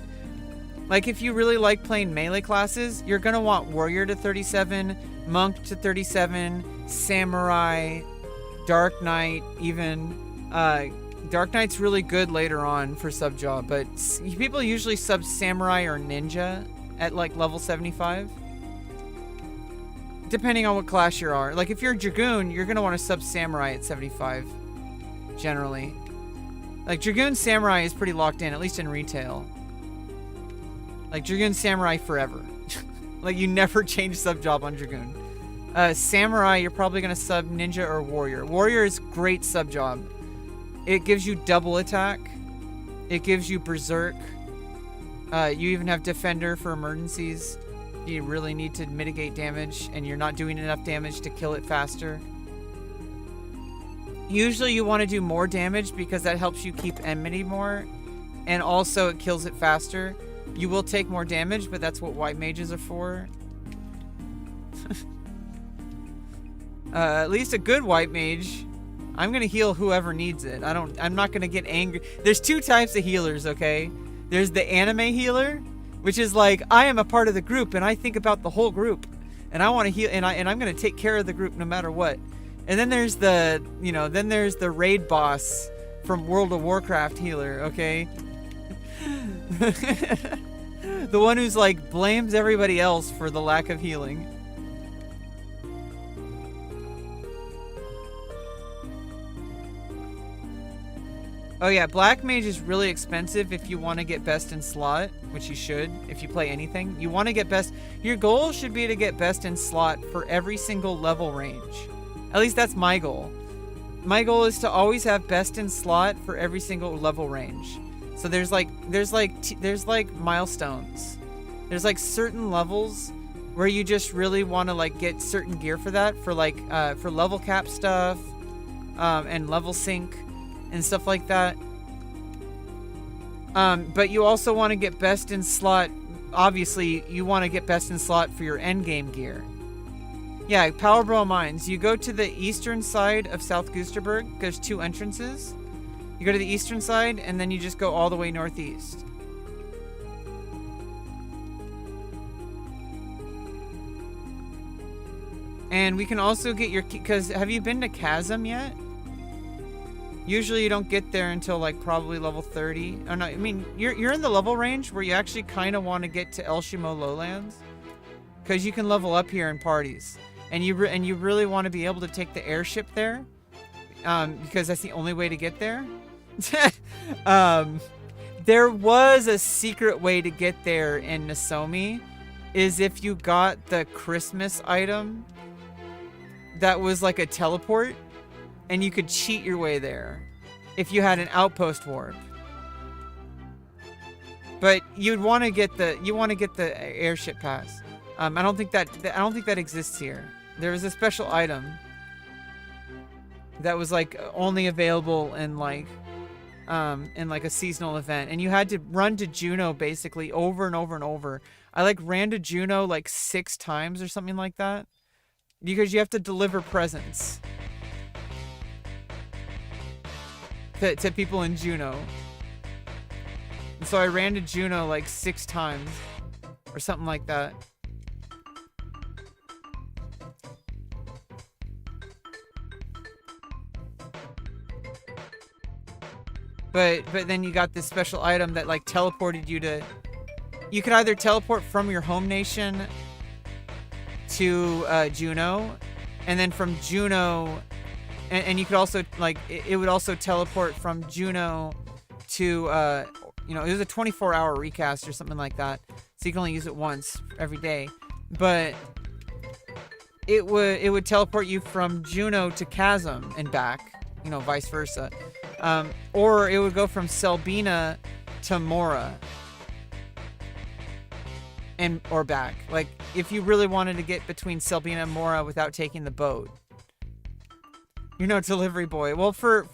Like, if you really like playing melee classes, you're gonna want warrior to 37, monk to 37, samurai, dark knight even. Dark knight's really good later on for sub job, but people usually sub samurai or ninja at like level 75. Depending on what class you are. Like if you're a Dragoon, you're gonna want to sub Samurai at 75. Generally. Like Dragoon Samurai is pretty locked in, at least in retail. Like Dragoon Samurai forever. Like you never change sub job on Dragoon. Samurai, you're probably gonna sub Ninja or Warrior. Warrior is great sub job. It gives you double attack. It gives you Berserk. You even have Defender for emergencies. You really need to mitigate damage and you're not doing enough damage to kill it faster. Usually you want to do more damage because that helps you keep enmity more. And also it kills it faster. You will take more damage, but that's what white mages are for. At least a good white mage. I'm gonna heal whoever needs it. I'm not gonna get angry. There's two types of healers, okay? There's the anime healer, which is like, I am a part of the group and I think about the whole group. And I want to heal and I'm gonna take care of the group no matter what. And then there's the, then there's the raid boss from World of Warcraft healer, okay? The one who's like blames everybody else for the lack of healing. Oh yeah, Black Mage is really expensive if you want to get best in slot, which you should if you play anything. You want to get best. Your goal should be to get best in slot for every single level range. At least that's my goal. My goal is to always have best in slot for every single level range. So there's like milestones. There's like certain levels where you just really want to like get certain gear for that, for like for level cap stuff, and level sync and stuff like that. But you also want to get best in slot. Obviously, you want to get best in slot for your end game gear. Yeah, Power Brawl Mines. You go to the eastern side of South Goosterberg. There's two entrances. You go to the eastern side, and then you just go all the way northeast. And we can also get your key, because have you been to Chasm yet? Usually you don't get there until like probably level 30. Oh no, I mean, you're in the level range where you actually kind of want to get to El Shimo Lowlands. Because you can level up here in parties. And you really want to be able to take the airship there. Because that's the only way to get there. There was a secret way to get there in Nozomi. Is if you got the Christmas item that was like a teleport. And you could cheat your way there if you had an outpost warp. But you'd want to get the airship pass. I don't think that exists here. There was a special item that was like only available in like a seasonal event, and you had to run to Juneau basically over and over and over. I like ran to Juneau like 6 times or something like that because you have to deliver presents to people in Juneau. And so I ran to Juneau like 6 times or something like that. But then you got this special item that like teleported you to... You could either teleport from your home nation to Juneau, and then from Juneau... And you could also, like, it would also teleport from Juneau to, it was a 24-hour recast or something like that. So you can only use it once every day. But it would teleport you from Juneau to Chasm and back, vice versa. Or it would go from Selbina to Mora. Or back. Like, if you really wanted to get between Selbina and Mora without taking the boat. You're no delivery boy. Well, for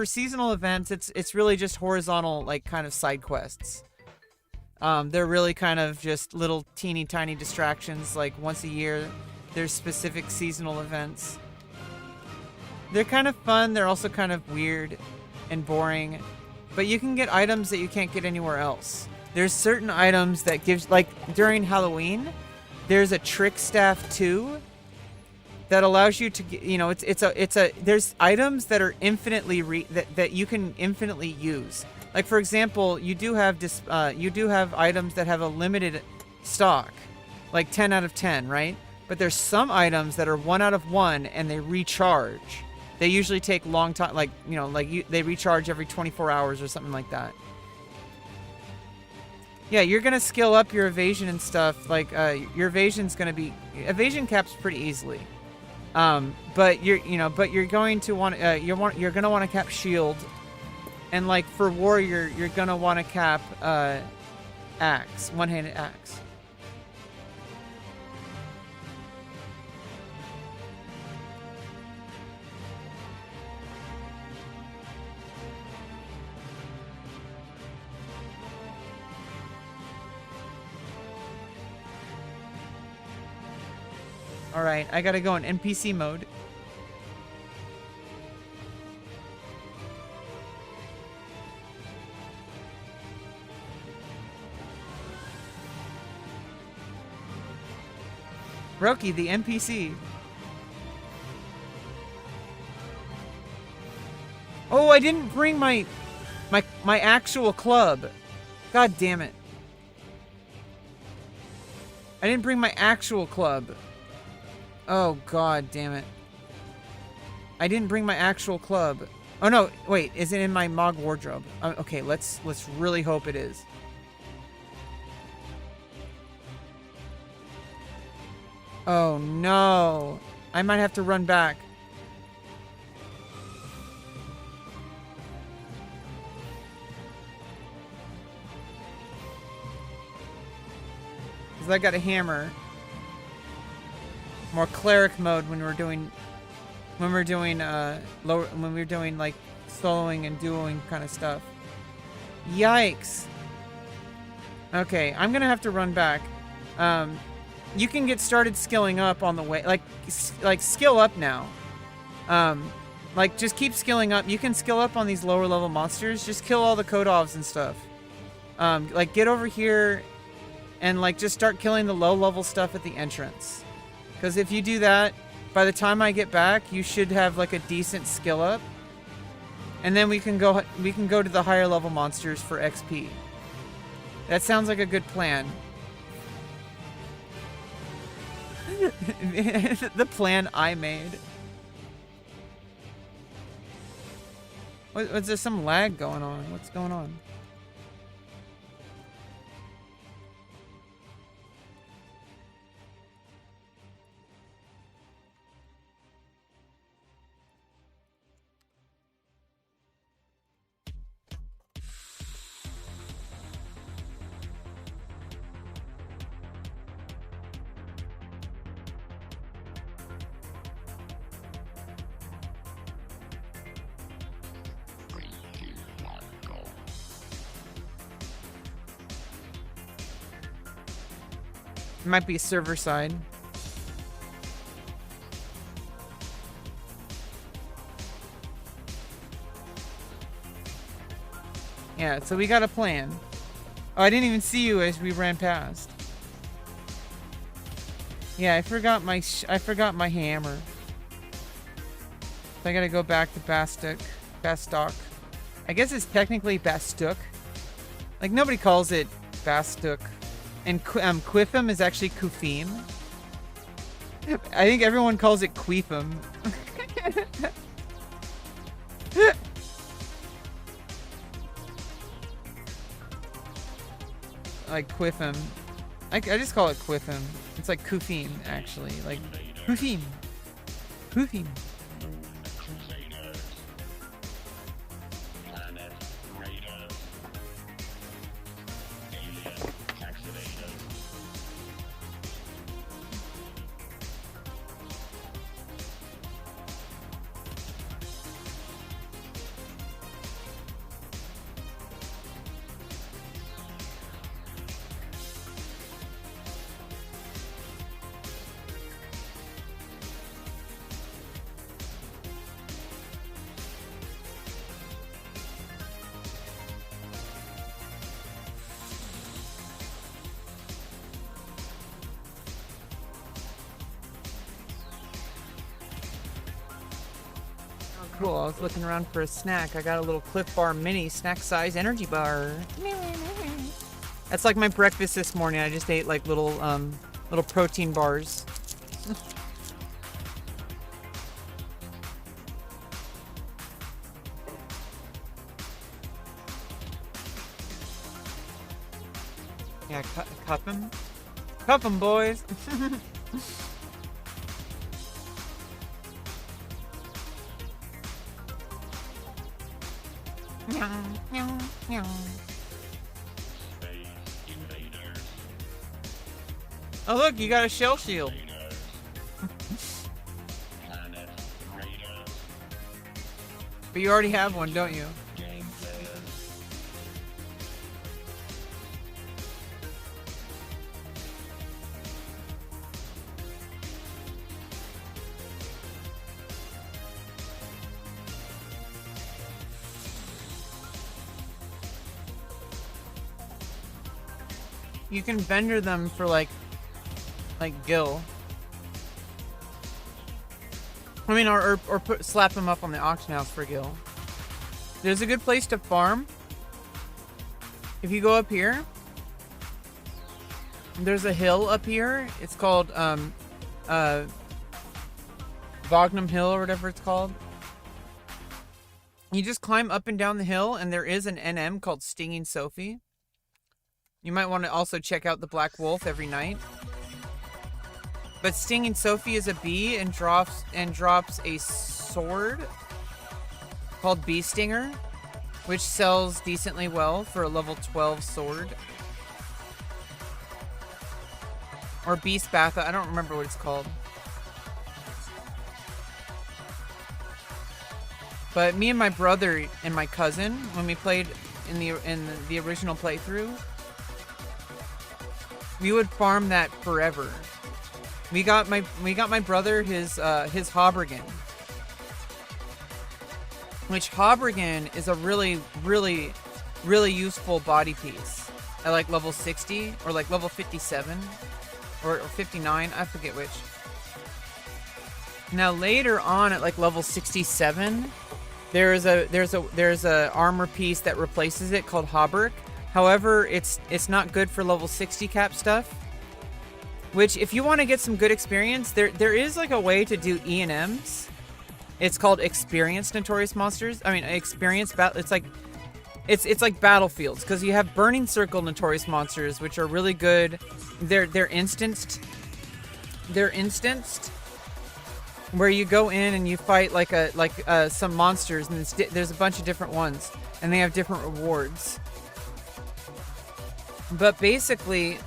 seasonal events, it's really just horizontal, like, kind of side quests. They're really kind of just little teeny tiny distractions. Like, once a year, there's specific seasonal events. They're kind of fun. They're also kind of weird and boring. But you can get items that you can't get anywhere else. There's certain items that gives, like, during Halloween, there's a Trick Staff 2 that allows you to get, there's items that are infinitely that you can infinitely use. Like, for example, you do have items that have a limited stock. Like 10 out of 10, right? But there's some items that are 1 out of 1 and they recharge. They usually take long time, like, you know, like they recharge every 24 hours or something like that. Yeah, you're gonna skill up your evasion and stuff. Like, your evasion's gonna be, evasion caps pretty easily. But you're going to want, you're gonna want to cap shield, and like for warrior, you're gonna want to cap axe, one-handed axe. Alright, I gotta go in NPC mode. Roki, the NPC. Oh, I didn't bring my actual club. God damn it. I didn't bring my actual club. Oh, god damn it. I didn't bring my actual club. Oh no, wait, is it in my Mog wardrobe? Okay, let's really hope it is. Oh no. I might have to run back. Cause I got a hammer. More cleric mode when we're doing like soloing and duoing kind of stuff. Yikes. Okay, I'm gonna have to run back. You can get started skilling up on the way, like skill up now. Like just keep skilling up. You can skill up on these lower level monsters. Just kill all the Kodovs and stuff. Like get over here and like just start killing the low level stuff at the entrance. Because if you do that, by the time I get back, you should have like a decent skill up, and then we can go to the higher level monsters for XP. That sounds like a good plan. The plan I made. Was there some lag going on? What's going on? It might be server side. Yeah, so we got a plan. Oh, I didn't even see you as we ran past. Yeah, I forgot my hammer. So I gotta go back to Bastock. I guess it's technically Bastook. Like nobody calls it Bastook. And Quifum is actually Kufim. I think everyone calls it Queefum. Like Quifum. I just call it Quifum. It's like Kufim, actually. Like Kufim. Kufim. Cool, I was looking around for a snack. I got a little Cliff Bar mini snack size energy bar. That's like my breakfast this morning. I just ate like little protein bars. Yeah, cup him. Cup him, boys. Oh look, you got a shell shield. But you already have one, don't you? You can vendor them for like Gil. I mean, or slap them up on the auction house for Gil. There's a good place to farm. If you go up here, there's a hill up here. It's called Vognum Hill or whatever it's called. You just climb up and down the hill, and there is an NM called Stinging Sophie. You might want to also check out the Black Wolf every night. But Stinging Sophie is a bee and drops a sword called Bee Stinger, which sells decently well for a level 12 sword. Or Bee Spatha, I don't remember what it's called. But me and my brother and my cousin, when we played in the original playthrough, we would farm that forever. We got my brother his Hobrigan, which Hobrigan is a really useful body piece at like level 60 or like level 57 or 59, I forget which. Now later on at like level 67, there's a armor piece that replaces it called Hauberk. However, it's not good for level 60 cap stuff. Which, if you want to get some good experience, there is like a way to do E&Ms. It's called Experienced Notorious Monsters. I mean, Experienced battle. It's like battlefields, because you have Burning Circle Notorious Monsters, which are really good. They're instanced. They're instanced, where you go in and you fight some monsters, and there's a bunch of different ones, and they have different rewards. But basically.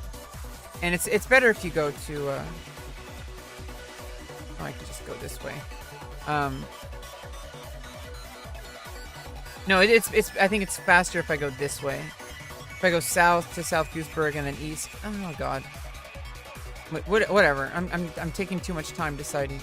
And it's better if you go to, oh, I could just go this way. No, I think it's faster if I go this way. If I go south to South Gooseberg and then east. Oh god. Whatever. I'm taking too much time deciding.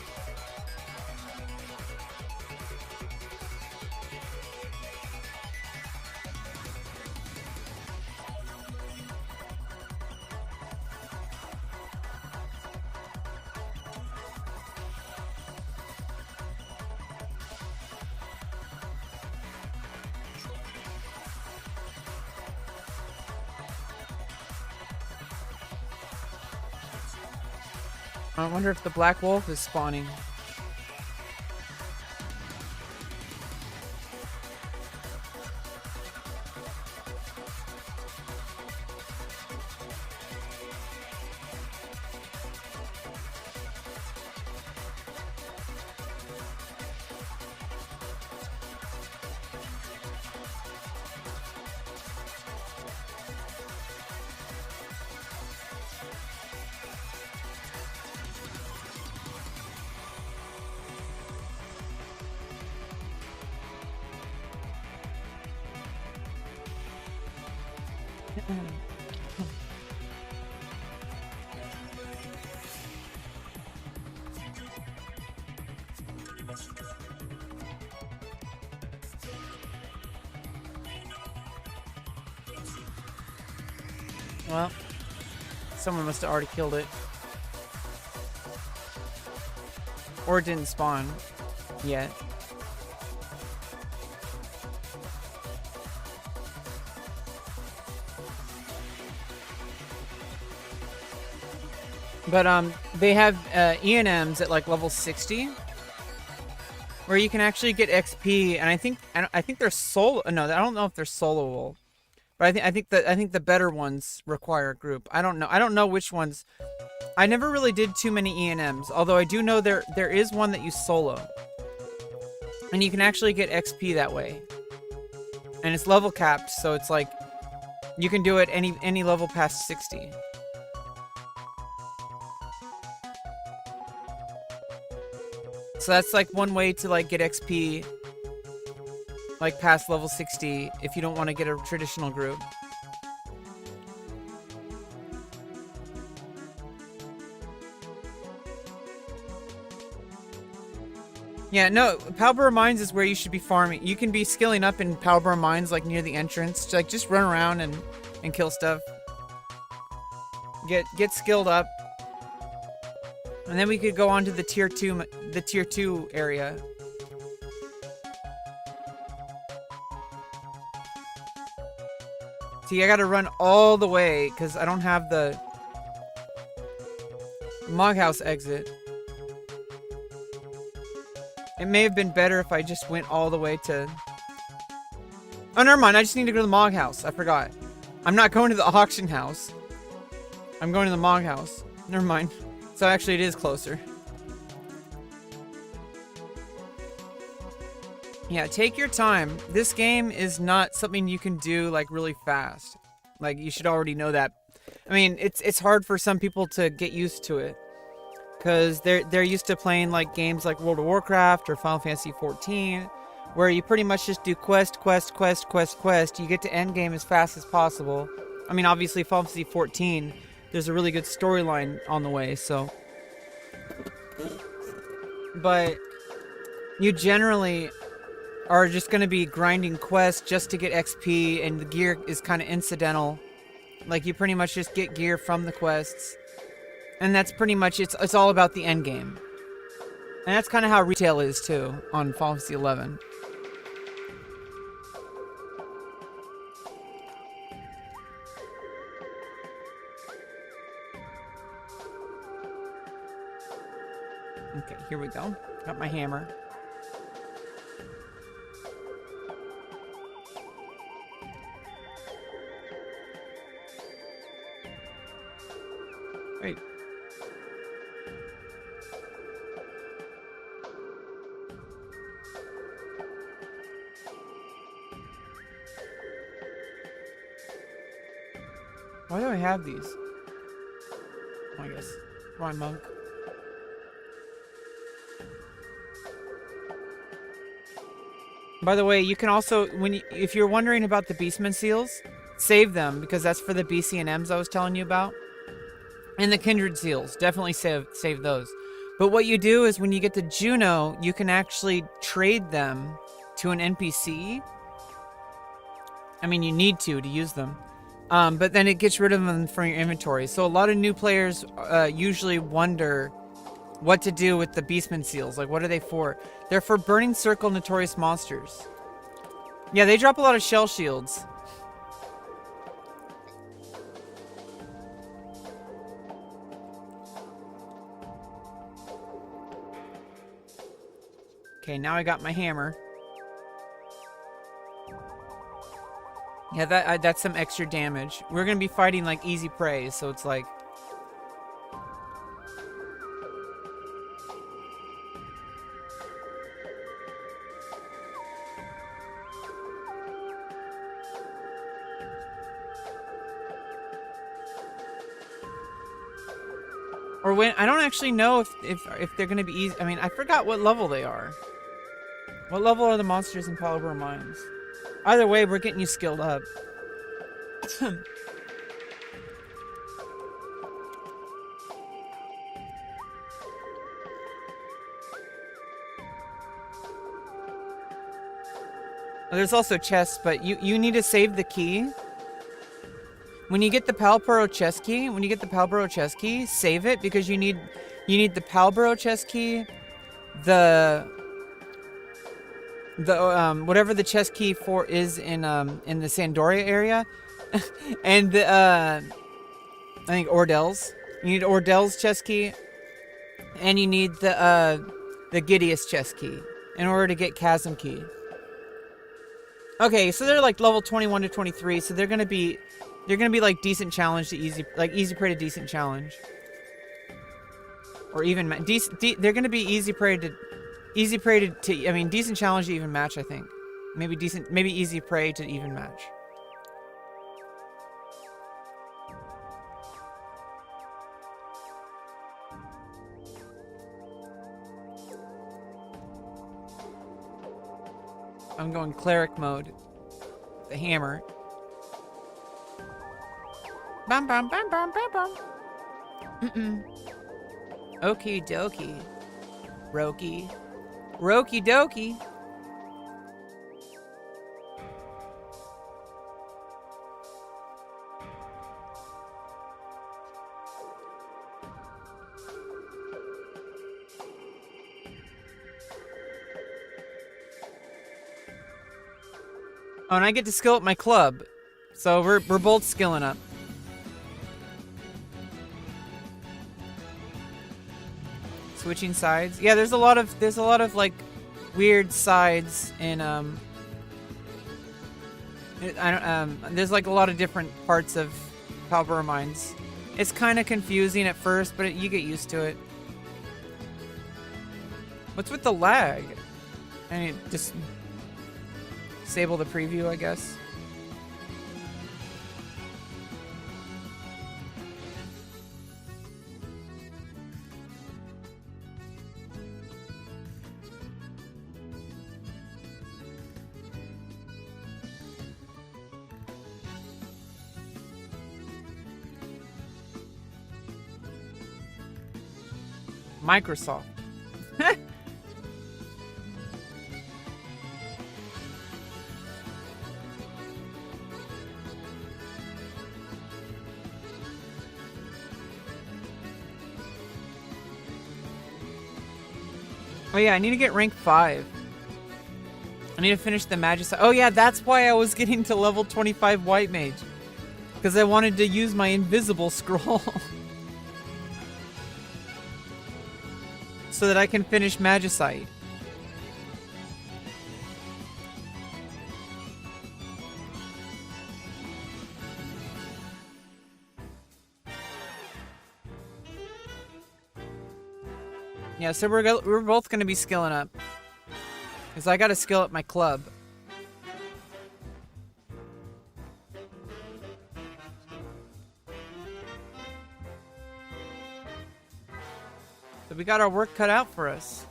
I wonder if the Black Wolf is spawning. Well, someone must have already killed it. Or it didn't spawn yet. But they have E&Ms at like level 60, where you can actually get XP, and I think they're solo. No, I don't know if they're soloable, but I think the better ones require a group. I don't know which ones. I never really did too many E&Ms, although I do know there is one that you solo, and you can actually get XP that way, and it's level capped, so it's like you can do it any level past 60. So that's like one way to like get XP like past level 60 if you don't want to get a traditional group. Yeah, no, Palborough Mines is where you should be farming. You can be skilling up in Palborough Mines like near the entrance. Like just run around and kill stuff. Get skilled up. And then we could go on to the tier 2 area. See, I gotta run all the way because I don't have the Mog House exit. It may have been better if I just went all the way to... Oh, never mind. I just need to go to the Mog House. I forgot. I'm not going to the auction house. I'm going to the Mog House. Never mind. So actually it is closer. Yeah, take your time. This game is not something you can do like really fast. Like you should already know that. I mean, it's hard for some people to get used to it because they're used to playing like games like World of Warcraft or Final Fantasy 14, where you pretty much just do quest. You get to end game as fast as possible. I mean, obviously Final Fantasy 14. There's a really good storyline on the way, so. But you generally are just going to be grinding quests just to get XP, and the gear is kind of incidental. Like, you pretty much just get gear from the quests. And that's pretty much, it's all about the end game. And that's kind of how retail is, too, on Final Fantasy 11. Okay, here we go. Got my hammer. Wait. Why do I have these? Oh, I guess. Wrong monk. By the way, you can also, if you're wondering about the Beastman seals, save them because that's for the BCNMs I was telling you about. And the Kindred seals, definitely save those. But what you do is when you get to Juno, you can actually trade them to an NPC. I mean, you need to use them. But then it gets rid of them from your inventory. So a lot of new players usually wonder what to do with the Beastman seals. Like, what are they for? They're for Burning Circle Notorious Monsters. Yeah, they drop a lot of shell shields. Okay, now I got my hammer. Yeah, that's some extra damage. We're gonna be fighting like easy prey, so it's like... Or when, I don't actually know if they're gonna be easy. I mean, I forgot what level they are. What level are the monsters in Palborough Mines? Either way, we're getting you skilled up. There's also chests, but you need to save the key. When you get the Palborough chest key, save it because you need the Palborough chest key, the whatever the chest key for is in the Sandoria area, and the I think Ordell's. You need Ordell's chest key, and you need the Gideus chest key in order to get Chasm key. Okay, so they're like level 21 to 23, so they're gonna be like decent challenge to easy, like easy prey to decent challenge, or even they're gonna be easy prey to I mean decent challenge to even match. I think maybe easy prey to even match. I'm going cleric mode. The hammer. Bum bum bum bum bum bum. Okie dokie. Roki. Roki dokie. Oh, and I get to skill up my club. So we're both skilling up. Switching sides. Yeah, there's a lot of like weird sides in there's like a lot of different parts of Palbora Mines. It's kind of confusing at first, but you get used to it. What's with the lag? I mean, just disable the preview, I guess. Microsoft. Oh yeah, I need to get rank 5. I need to finish the Magicite. Oh yeah, that's why I was getting to level 25 White Mage. Because I wanted to use my invisible scroll. So that I can finish Magicite. Yeah, so we're both going to be skilling up. Because I got to skill up my club. So we got our work cut out for us.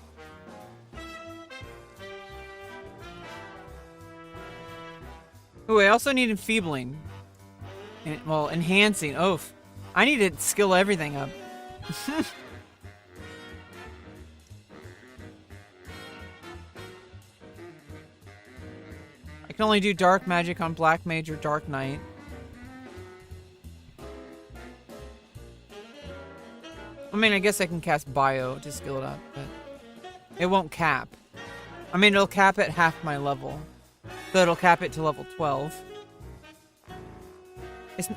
Ooh, I also need enfeebling. Well, enhancing. Oof. I need to skill everything up. I can only do dark magic on Black Mage or Dark Knight. I mean, I guess I can cast Bio to skill it up, but it won't cap. I mean, it'll cap at half my level. So it'll cap it to level 12.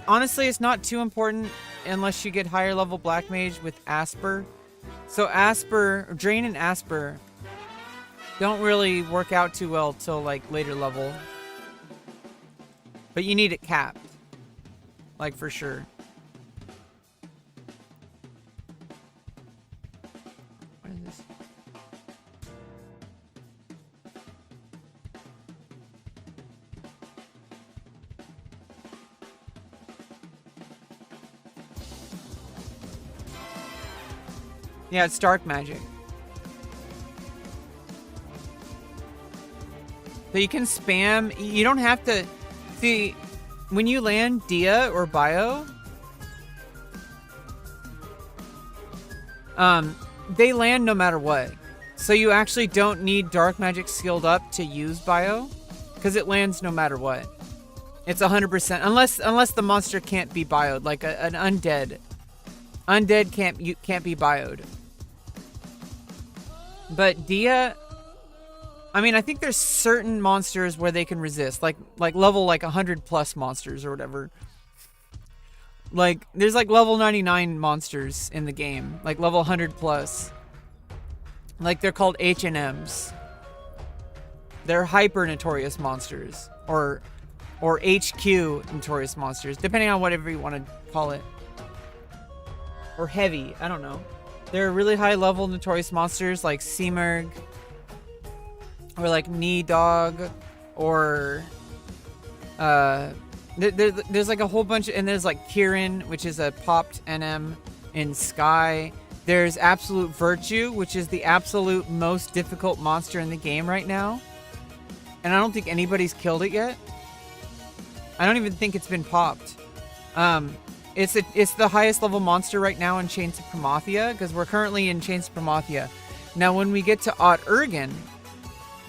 Honestly, it's not too important unless you get higher level Black Mage with Asper. So Asper, Drain and Asper don't really work out too well till like later level. But you need it capped. Like for sure. What is this? Yeah, it's dark magic. So you can spam. You don't have to. See, when you land Dia or Bio, they land no matter what. So you actually don't need dark magic skilled up to use Bio, because it lands no matter what. It's 100%, unless the monster can't be bioed, like an undead. Undead can't be bioed. But Dia, I mean, I think there's certain monsters where they can resist, like level like 100 plus monsters or whatever. Like, there's like level 99 monsters in the game. Like level 100 plus. Like, they're called H&Ms. They're hyper notorious monsters. Or HQ notorious monsters. Depending on whatever you want to call it. Or heavy. I don't know. They're really high level notorious monsters like Seamerg. Or like Knee Dog. Or... there's like a whole bunch and there's like Kieran, which is a popped NM in Sky. There's Absolute Virtue, which is the absolute most difficult monster in the game right now. And I don't think anybody's killed it yet. I don't even think it's been popped. It's the highest level monster right now in Chains of Promathia, because we're currently in Chains of Promathia. Now when we get to Ot Urgen,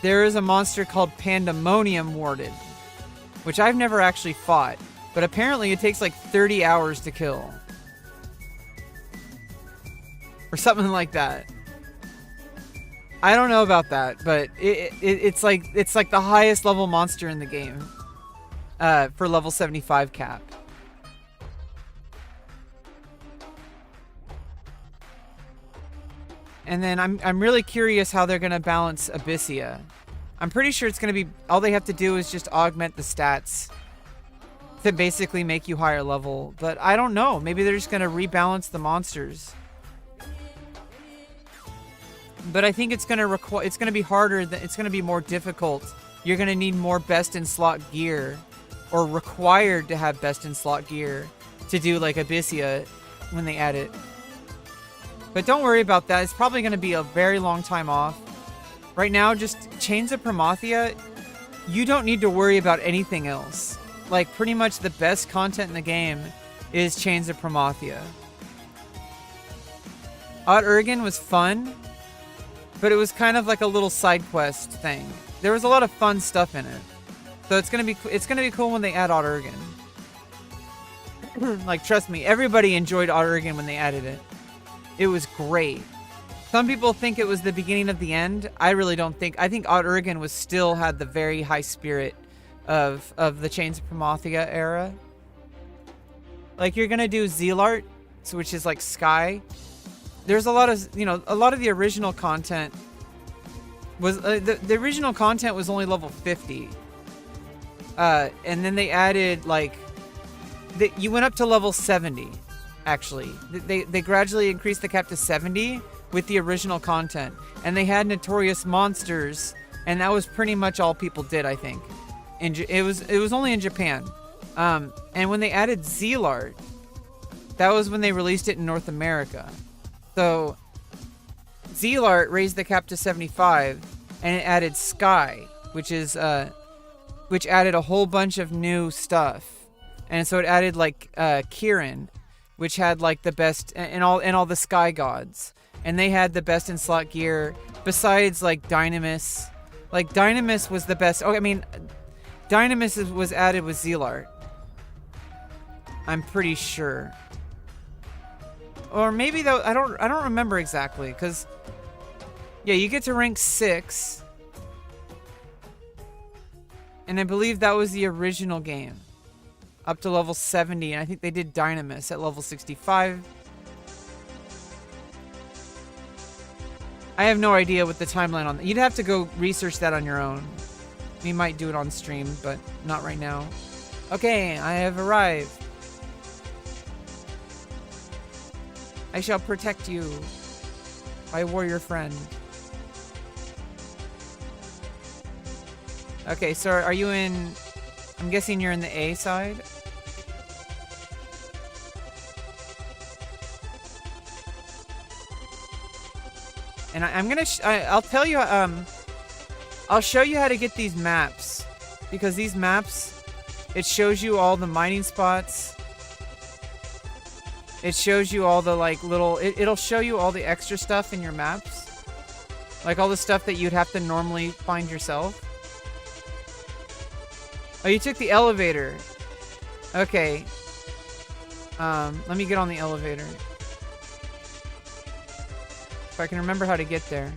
there is a monster called Pandemonium Warded, which I've never actually fought, but apparently it takes like 30 hours to kill. Or something like that. I don't know about that, but it's like the highest level monster in the game. For level 75 cap. And then I'm really curious how they're gonna balance Abyssia. I'm pretty sure it's going to be... All they have to do is just augment the stats to basically make you higher level. But I don't know. Maybe they're just going to rebalance the monsters. But I think it's going to require... It's going to be harder. It's going to be more difficult. You're going to need more best-in-slot gear. Or required to have best-in-slot gear to do like Abyssia when they add it. But don't worry about that. It's probably going to be a very long time off. Right now, just Chains of Promathia, you don't need to worry about anything else. Like, pretty much the best content in the game is Chains of Promathia. Ot Urgen was fun, but it was kind of like a little side quest thing. There was a lot of fun stuff in it. So it's gonna be cool when they add Ot Urgen. Like, trust me, everybody enjoyed Ot Urgen when they added it. It was great. Some people think it was the beginning of the end. I really don't think. I think Ot Urgen was still had the very high spirit of the Chains of Promathia era. Like, you're gonna do Zealart, which is like Sky. There's a lot of, a lot of the original content was the original content was only level 50. And then they added like you went up to level 70. Actually, they gradually increased the cap to 70. With the original content, and they had notorious monsters, and that was pretty much all people did, I think. It was only in Japan, and when they added Zealart, that was when they released it in North America. So Zealart raised the cap to 75, and it added Sky, which added a whole bunch of new stuff, and so it added like Kieran, which had like the best and all the Sky gods. And they had the best in slot gear besides like Dynamis. Like Dynamis was the best. Oh, I mean, Dynamis was added with Zealart. I'm pretty sure. Or maybe though I don't remember exactly, cuz yeah, you get to rank 6. And I believe that was the original game. Up to level 70, and I think they did Dynamis at level 65. I have no idea what the timeline on that. You'd have to go research that on your own. We might do it on stream, but not right now. Okay, I have arrived. I shall protect you, my warrior friend. Okay, so are you in... I'm guessing you're in the A side? And I'm gonna... I'll tell you... I'll show you how to get these maps. Because these maps... It shows you all the mining spots. It shows you all the, like, little... It'll show you all the extra stuff in your maps. Like, all the stuff that you'd have to normally find yourself. Oh, you took the elevator. Okay. Let me get on the elevator. If I can remember how to get there.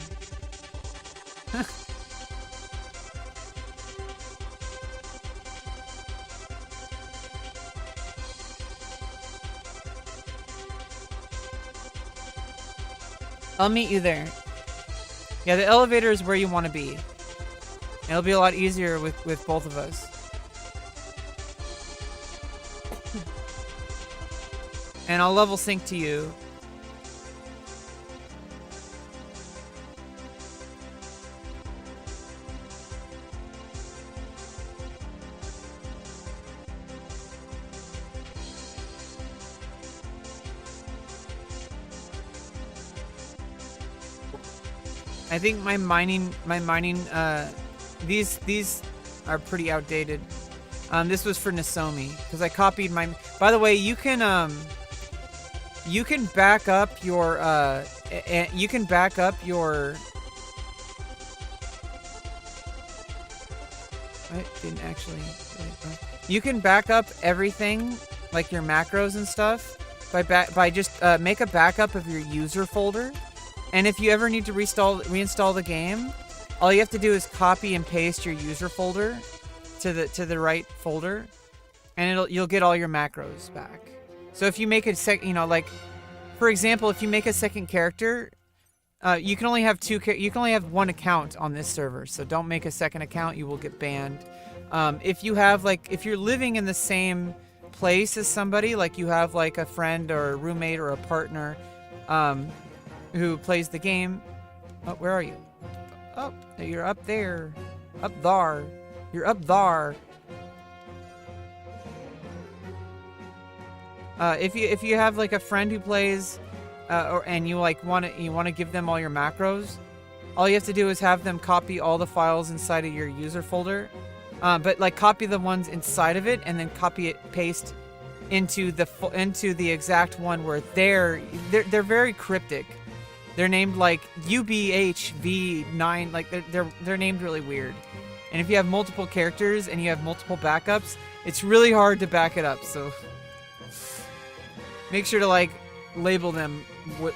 I'll meet you there. Yeah, the elevator is where you want to be. It'll be a lot easier with both of us. And I'll level sync to you. I think my mining, these are pretty outdated. This was for Nasomi because I copied my. By the way, you can back up your I didn't actually. You can back up everything like your macros and stuff by just make a backup of your user folder. And if you ever need to reinstall the game, all you have to do is copy and paste your user folder to the right folder, and you'll get all your macros back. So if you make a like, for example, if you make a second character, you can only have one account on this server. So don't make a second account; you will get banned. If you're living in the same place as somebody, like you have like a friend or a roommate or a partner, who plays the game. Oh, where are you? Oh, you're up there. Up there. You're up there. If you have like a friend who plays, and you want to give them all your macros, all you have to do is have them copy all the files inside of your user folder, but like copy the ones inside of it and then copy it, paste into the exact one where they're very cryptic. They're named like UBHV9, like they're named really weird. And if you have multiple characters and you have multiple backups, it's really hard to back it up. So make sure to like label them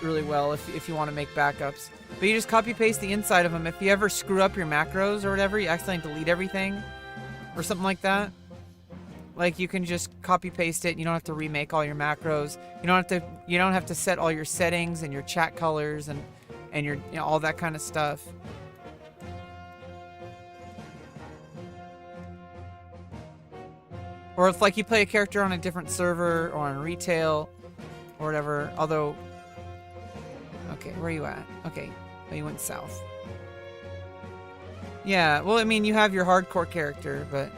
really well if you want to make backups. But you just copy paste the inside of them. If you ever screw up your macros or whatever, you accidentally delete everything or something like that. Like you can just copy paste it. You don't have to remake all your macros. You don't have to set all your settings and your chat colors and your all that kind of stuff. Or if like you play a character on a different server or on retail or whatever. Although, okay, where are you at? Okay, oh, you went south. Yeah, well, I mean, you have your hardcore character, but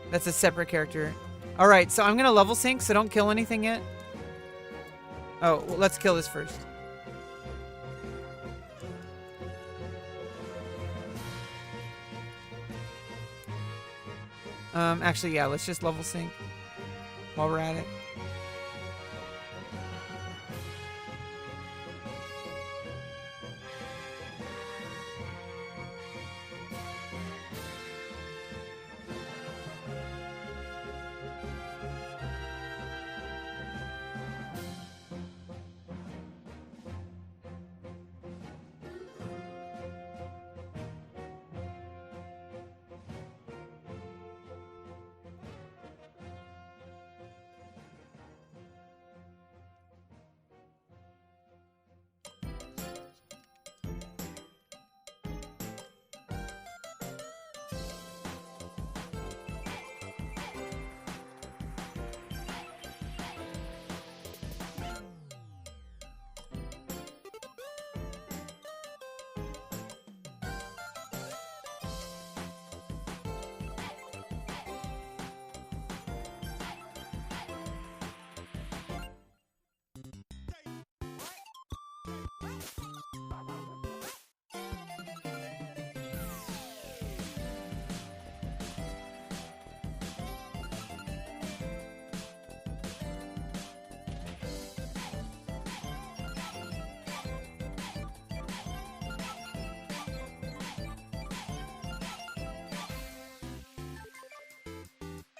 that's a separate character. All right, so I'm going to level sync, so don't kill anything yet. Oh, well, let's kill this first. Actually, yeah, let's just level sync while we're at it.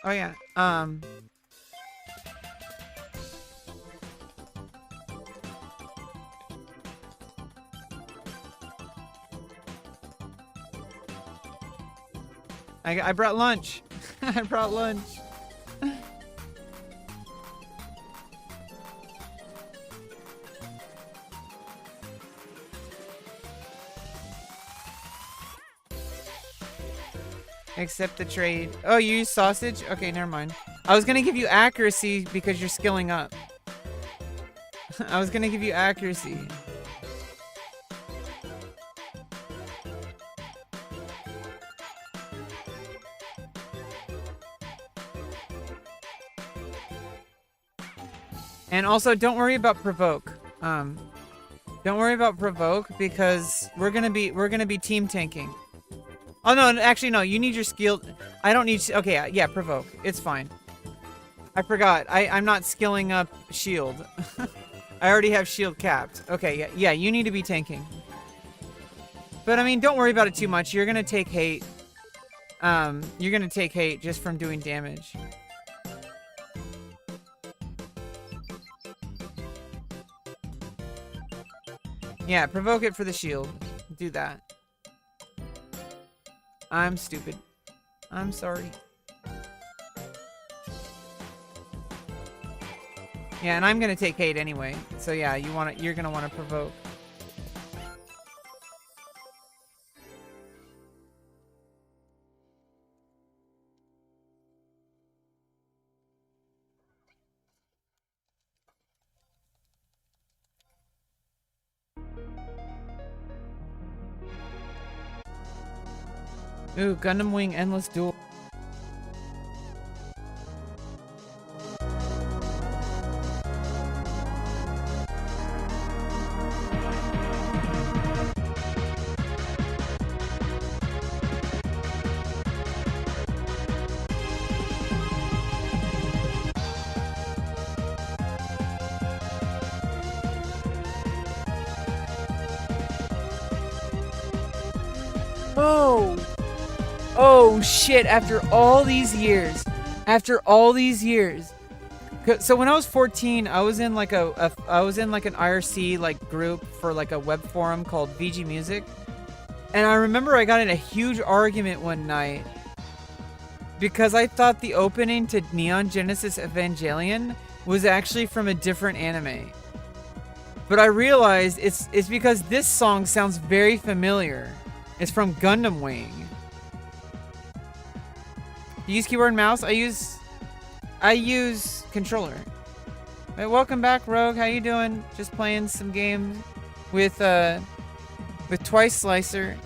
Oh yeah. I brought lunch. I brought lunch. Accept the trade. Oh, you use sausage? Okay, never mind. I was gonna give you accuracy because you're skilling up. I was gonna give you accuracy. And also, don't worry about provoke. Don't worry about provoke because we're gonna be team tanking. Oh no, actually no. You need your skill. I don't need. Okay, yeah, provoke. It's fine. I forgot. I'm not skilling up shield. I already have shield capped. Okay, yeah. You need to be tanking. But I mean, don't worry about it too much. You're gonna take hate. You're gonna take hate just from doing damage. Yeah, provoke it for the shield. Do that. I'm stupid. I'm sorry. Yeah, and I'm gonna take hate anyway. So yeah, you're gonna wanna provoke. Ooh, Gundam Wing Endless Duel. Oh shit, after all these years. So when I was 14, I was in like an IRC like group for like a web forum called VG Music. And I remember I got in a huge argument one night because I thought the opening to Neon Genesis Evangelion was actually from a different anime. But I realized it's because this song sounds very familiar. It's from Gundam Wing. You use keyboard and mouse? I use controller. Hey, welcome back, Rogue. How you doing? Just playing some games with Twice Slicer.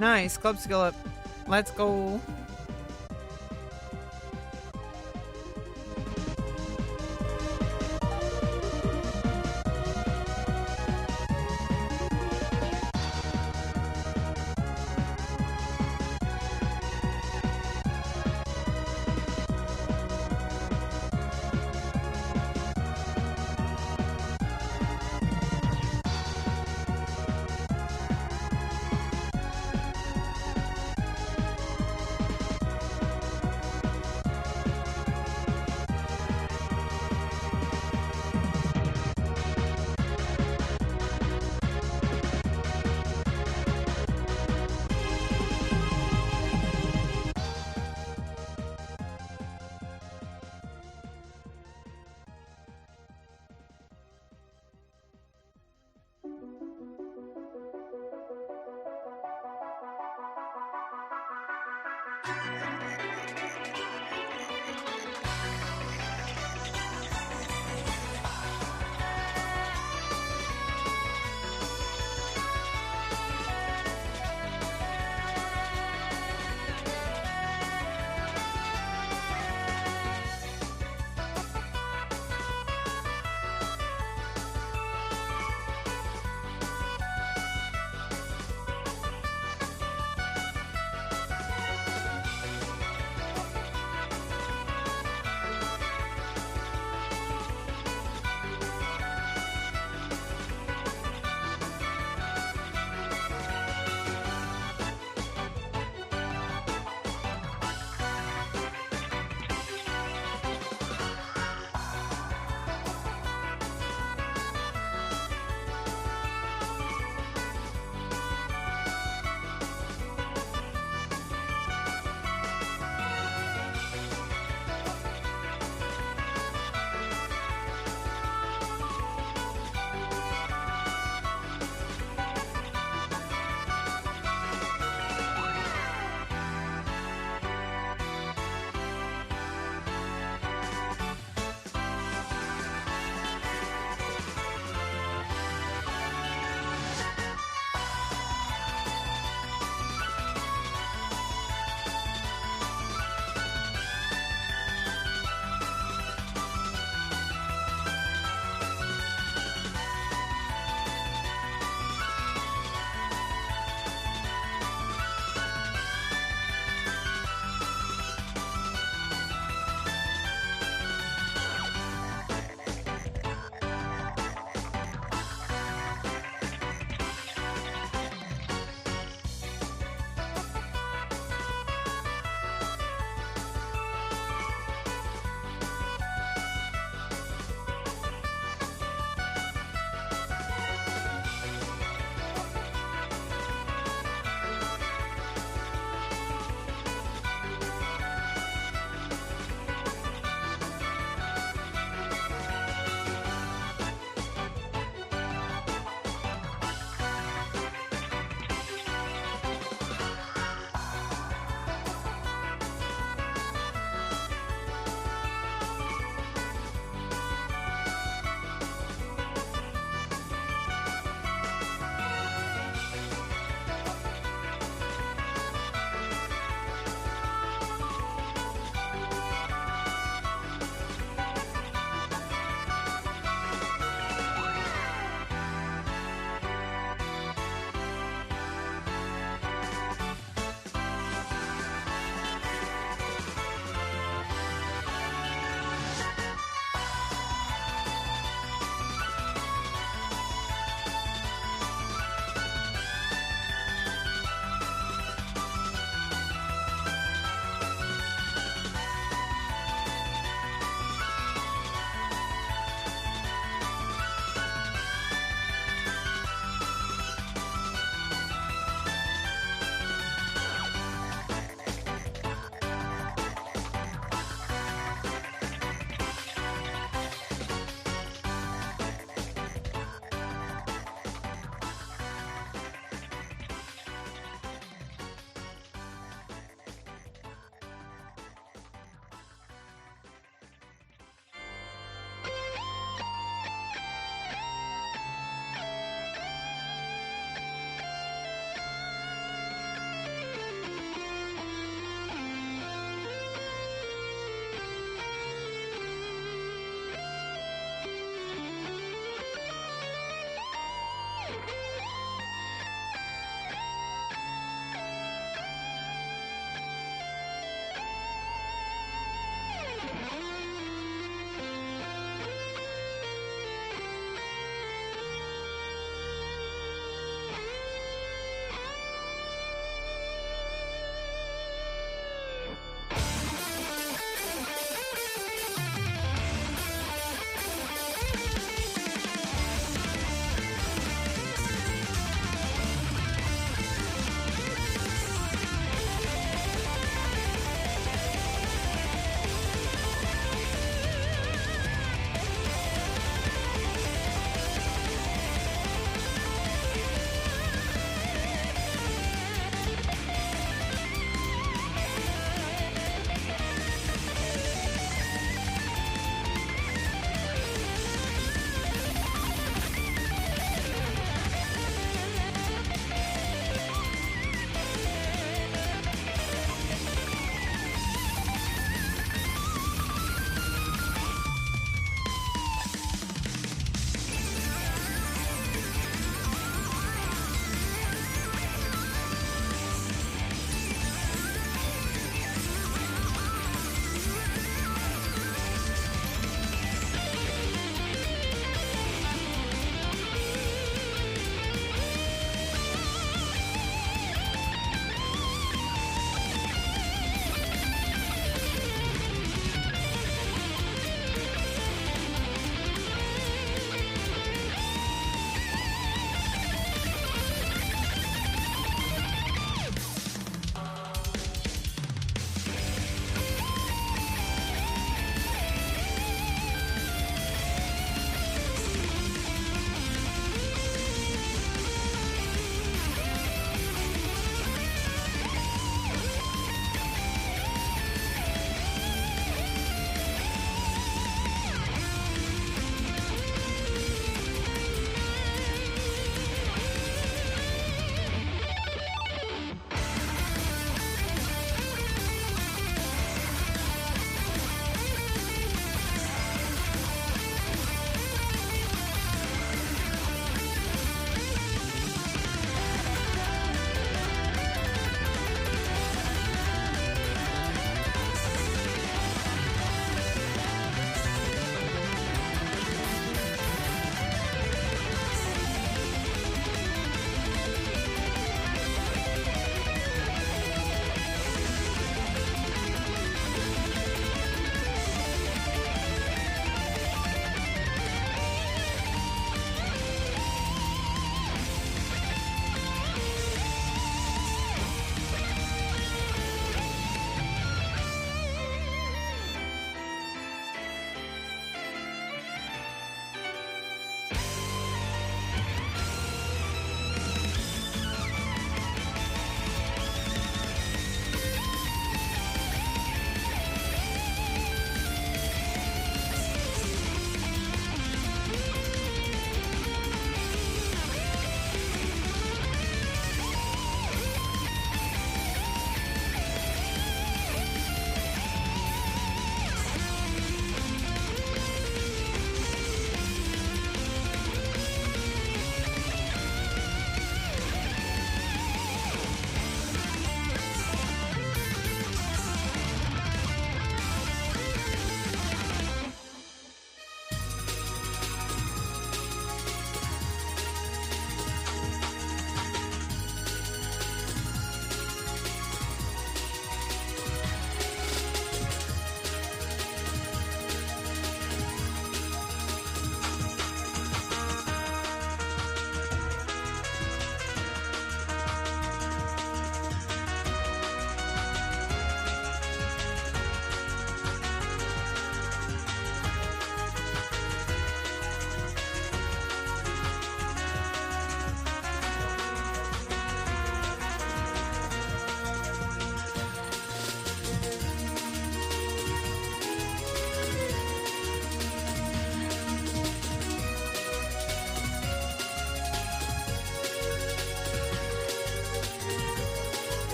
Nice, club skill up. Let's go.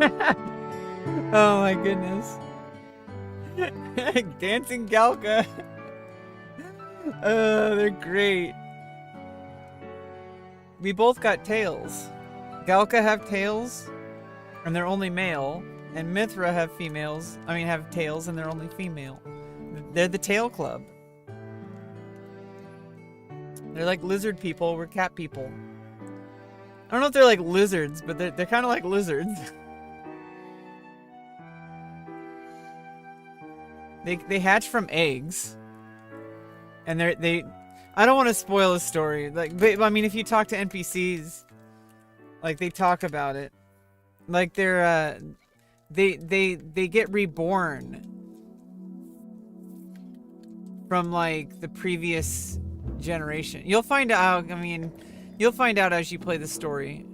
Oh my goodness. Dancing Galka. They're great. We both got tails. Galka have tails, and they're only male. And Mithra have females. I mean, have tails, and they're only female. They're the tail club. They're like lizard people. We're cat people. I don't know if they're like lizards, but they're kind of like lizards. They hatch from eggs, and they. I don't want to spoil the story. Like, but, I mean, if you talk to NPCs, like they talk about it, like they're they get reborn from like the previous generation. You'll find out. I mean, you'll find out as you play the story.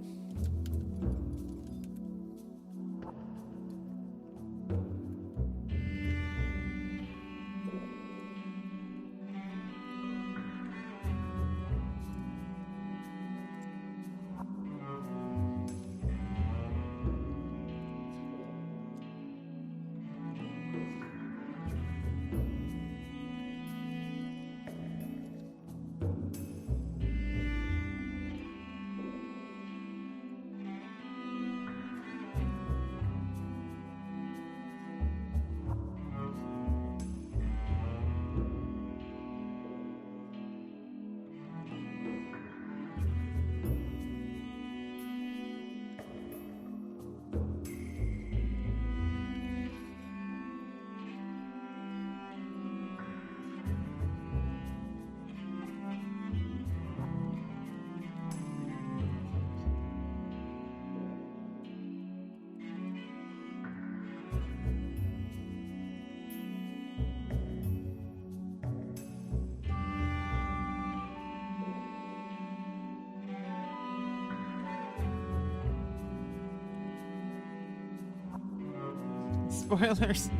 Spoilers.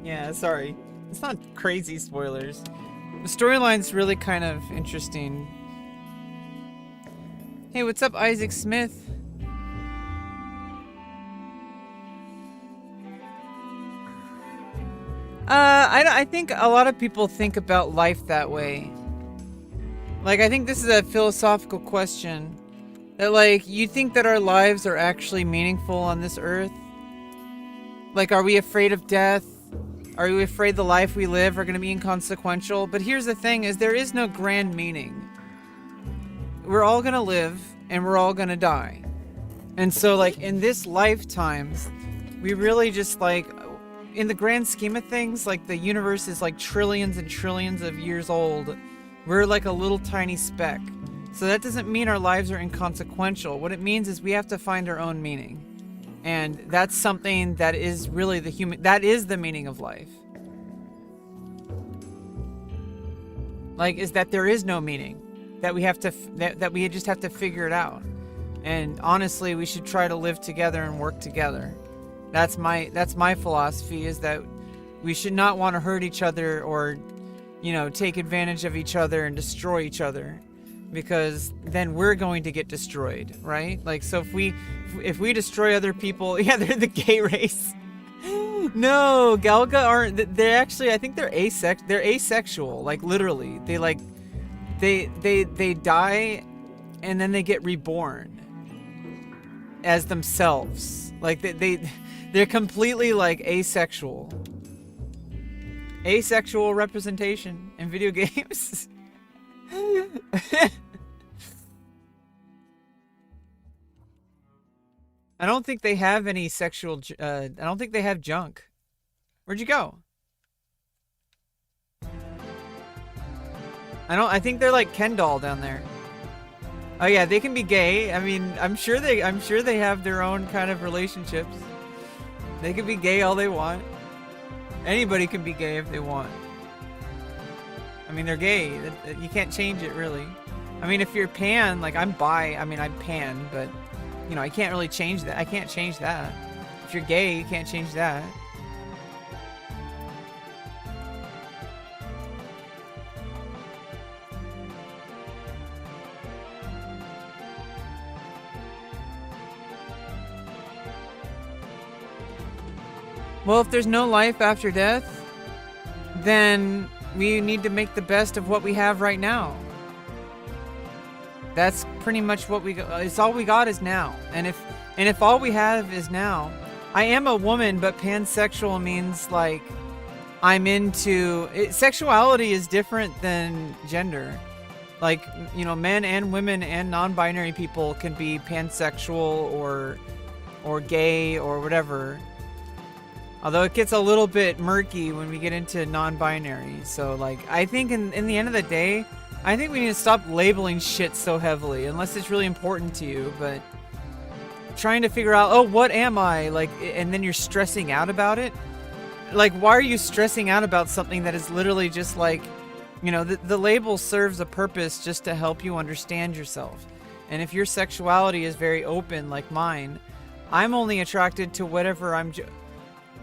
Yeah, sorry. It's not crazy spoilers. The storyline's really kind of interesting. Hey, what's up, Isaac Smith? I think a lot of people think about life that way. Like, I think this is a philosophical question. That, like, you think that our lives are actually meaningful on this earth? Like, are we afraid of death? Are we afraid the life we live are going to be inconsequential? But here's the thing, is there is no grand meaning. We're all going to live, and we're all going to die. And so, like, in this lifetimes, we really just, like, in the grand scheme of things, like, the universe is, like, trillions and trillions of years old. We're, like, a little tiny speck. So that doesn't mean our lives are inconsequential. What it means is we have to find our own meaning. And that's something that is really that is the meaning of life. Like, is that there is no meaning, that we have to, that we just have to figure it out. And honestly, we should try to live together and work together. That's my philosophy, is that we should not want to hurt each other or, you know, take advantage of each other and destroy each other. Because then we're going to get destroyed, right? Like, so if we destroy other people, yeah, they're the gay race. No, Galga aren't. They're actually, I think they're asexual. Like, literally, they like, they die, and then they get reborn as themselves. Like they're completely like asexual. Asexual representation in video games. I don't think they have any sexual, I don't think they have junk. Where'd you go? I think they're like Ken doll down there. Oh yeah, they can be gay. I mean, I'm sure they have their own kind of relationships. They can be gay all they want. Anybody can be gay if they want. I mean, they're gay. You can't change it, really. I mean, if you're pan, like I'm bi, I mean, I'm pan, but, you know, I can't really change that. I can't change that. If you're gay, you can't change that. Well, if there's no life after death, then we need to make the best of what we have right now. That's pretty much what we got. It's all we got is now. And if all we have is now, I am a woman, but pansexual means like I'm into sexuality is different than gender. Like, you know, men and women and non-binary people can be pansexual or gay or whatever. Although it gets a little bit murky when we get into non-binary. So, like, I think in the end of the day, I think we need to stop labeling shit so heavily, unless it's really important to you. But trying to figure out, oh, what am I? Like, and then you're stressing out about it. Like, why are you stressing out about something that is literally just like, you know, the label serves a purpose just to help you understand yourself. And if your sexuality is very open like mine, I'm only attracted to whatever I'm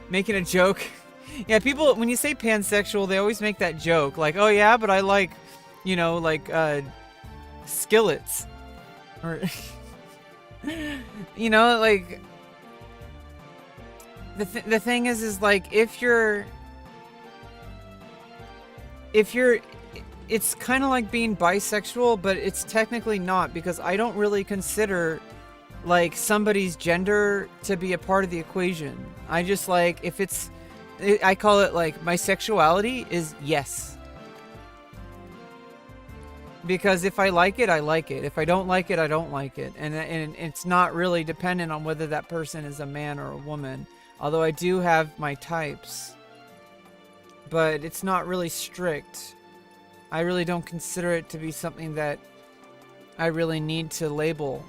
making a joke. Yeah, people, when you say pansexual, they always make that joke. Like, oh yeah, but I like, you know, like, skillets. Or, you know, like, the thing is like, if you're, it's kind of like being bisexual, but it's technically not, because I don't really consider like somebody's gender to be a part of the equation. I just like, if it's, I call it like my sexuality is yes. Because if I like it, I like it. If I don't like it, I don't like it. And it's not really dependent on whether that person is a man or a woman. Although I do have my types. But it's not really strict. I really don't consider it to be something that I really need to label.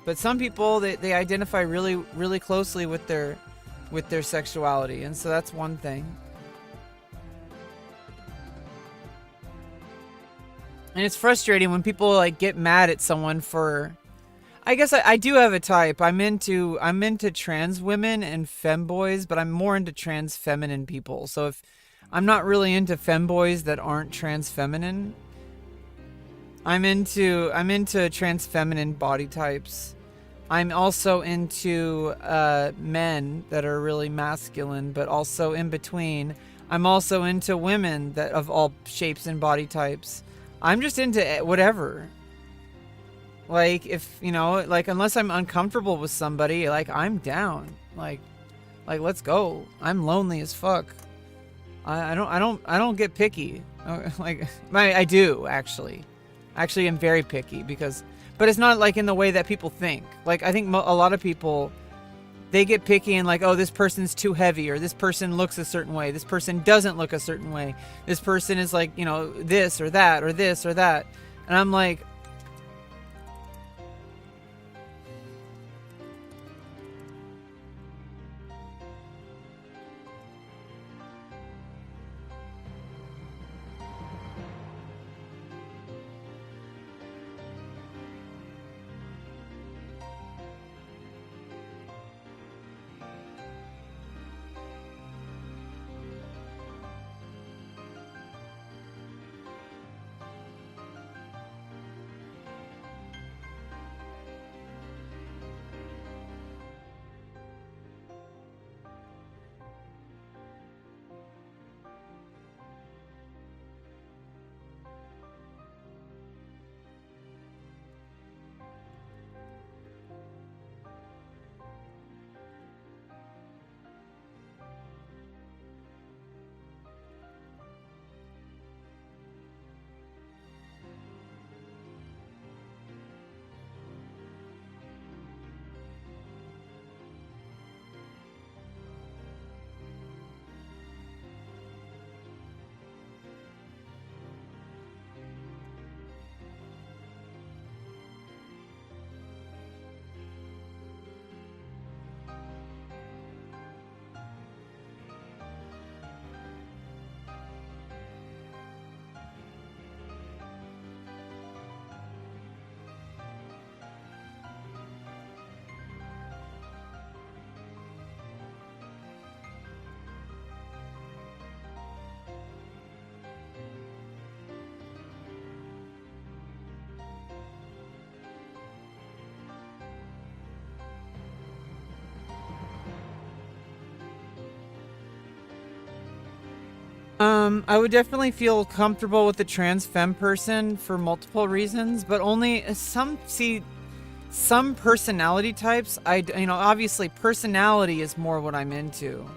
But some people, they identify really, really closely with their sexuality. And so that's one thing. And it's frustrating when people like get mad at someone for, I guess I do have a type. I'm into trans women and femboys, but I'm more into trans feminine people. So if I'm not really into femboys that aren't trans feminine, I'm into trans feminine body types. I'm also into men that are really masculine, but also in between. I'm also into women that of all shapes and body types. I'm just into whatever. Like, if, you know, like, unless I'm uncomfortable with somebody, like, I'm down. Like, let's go. I'm lonely as fuck. I don't get picky. Like, I do, actually. Actually, I'm very picky because, but it's not like in the way that people think. Like, I think a lot of people, they get picky and like, oh, this person's too heavy, or this person looks a certain way. This person doesn't look a certain way. This person is like, you know, this or that, or this or that. And I'm like, I would definitely feel comfortable with a trans femme person for multiple reasons, but only some personality types. Obviously personality is more what I'm into.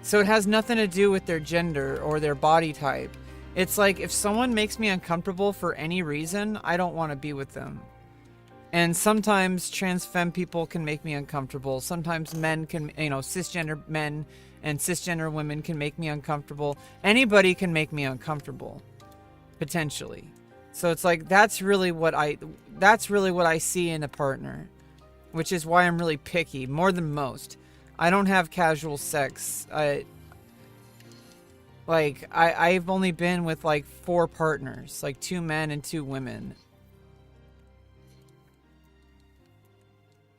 So it has nothing to do with their gender or their body type. It's like if someone makes me uncomfortable for any reason, I don't want to be with them. And sometimes trans femme people can make me uncomfortable. Sometimes men can, cisgender men and cisgender women can make me uncomfortable. Anybody can make me uncomfortable, potentially. So it's like that's really what I see in a partner, which is why I'm really picky more than most. I don't have casual sex. I've only been with like 4 partners, like 2 men and 2 women.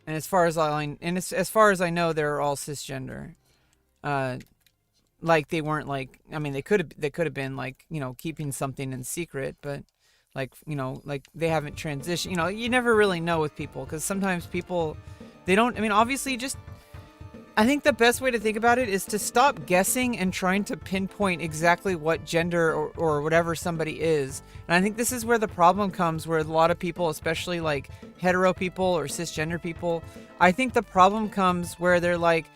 And as far as I know, they're all cisgender. Like they weren't like, I mean, they could have been like, keeping something in secret, but like, like they haven't transitioned. You never really know with people, because sometimes people, they don't, I mean, obviously I think the best way to think about it is to stop guessing and trying to pinpoint exactly what gender or whatever somebody is. And I think this is where the problem comes, where a lot of people, especially like hetero people or cisgender people, I think the problem comes where they're like,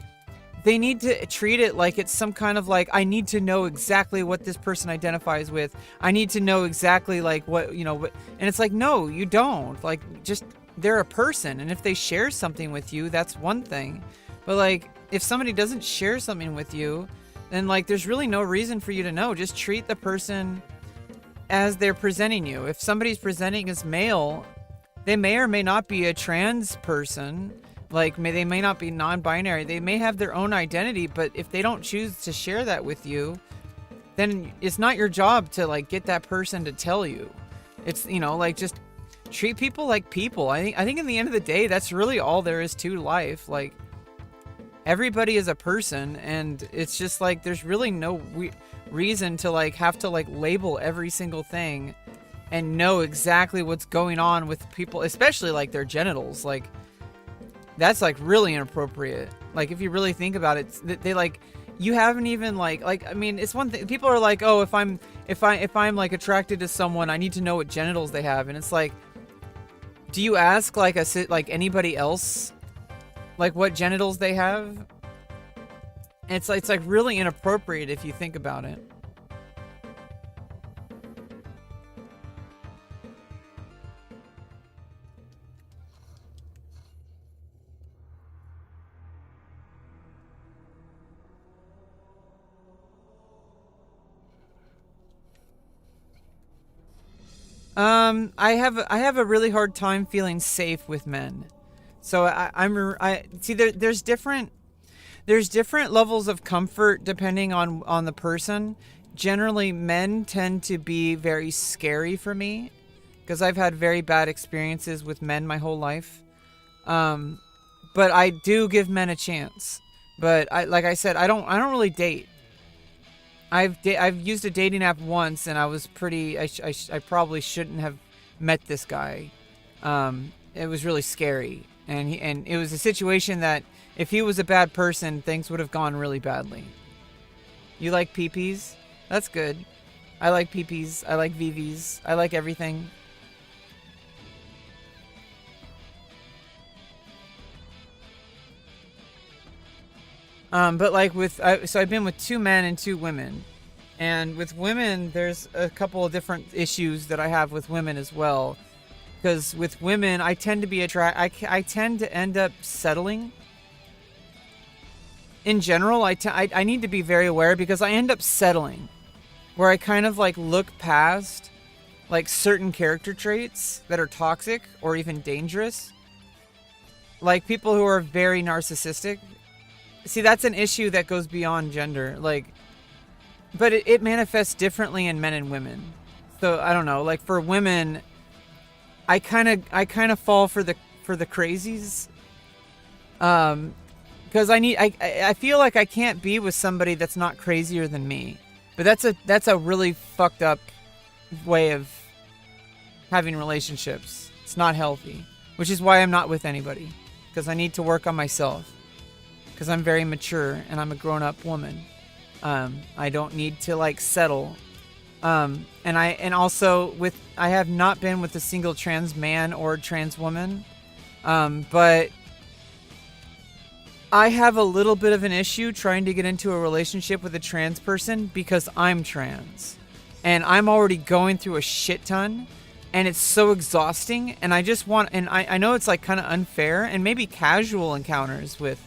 they need to treat it like it's some kind of like, I need to know exactly what this person identifies with. I need to know exactly like what, and it's like, no, you don't. Like, just, they're a person. And if they share something with you, that's one thing. But like, if somebody doesn't share something with you, then like, there's really no reason for you to know. Just treat the person as they're presenting you. If somebody's presenting as male, they may or may not be a trans person. Like, they may not be non-binary. They may have their own identity, but if they don't choose to share that with you, then it's not your job to like get that person to tell you. It's, like, just treat people like people. I think in the end of the day, that's really all there is to life. Like, everybody is a person, and it's just like there's really no reason to like have to like label every single thing and know exactly what's going on with people, especially like their genitals. Like, that's like really inappropriate. Like, if you really think about it, they like, you haven't even like I mean, it's one thing. People are like, oh, if I'm like attracted to someone, I need to know what genitals they have. And it's like, do you ask like anybody else like what genitals they have? And it's like really inappropriate if you think about it. I have a really hard time feeling safe with men. So I see there's different levels of comfort depending on the person. Generally, men tend to be very scary for me because I've had very bad experiences with men my whole life. But I do give men a chance. But like I said, I don't really date. I've used a dating app once, and I was I probably shouldn't have met this guy. It was really scary, and it was a situation that if he was a bad person, things would have gone really badly. You like peepees? That's good. I like peepees. I like VVs. I like everything. But like so I've been with 2 men and 2 women, and with women, there's a couple of different issues that I have with women as well. Because with women, I tend to be I tend to end up settling. In general, I need to be very aware because I end up settling, where I kind of like look past like certain character traits that are toxic or even dangerous. Like people who are very narcissistic. See, that's an issue that goes beyond gender. Like, but it manifests differently in men and women. So I don't know. Like for women, I kind of fall for the crazies. Because I feel like I can't be with somebody that's not crazier than me. But that's a really fucked up way of having relationships. It's not healthy, which is why I'm not with anybody, because I need to work on myself. Because I'm very mature and I'm a grown-up woman. I don't need to like settle. And also with I have not been with a single trans man or trans woman. But I have a little bit of an issue trying to get into a relationship with a trans person because I'm trans. And I'm already going through a shit ton. And it's so exhausting. And I just want... And I know it's like kind of unfair. And maybe casual encounters with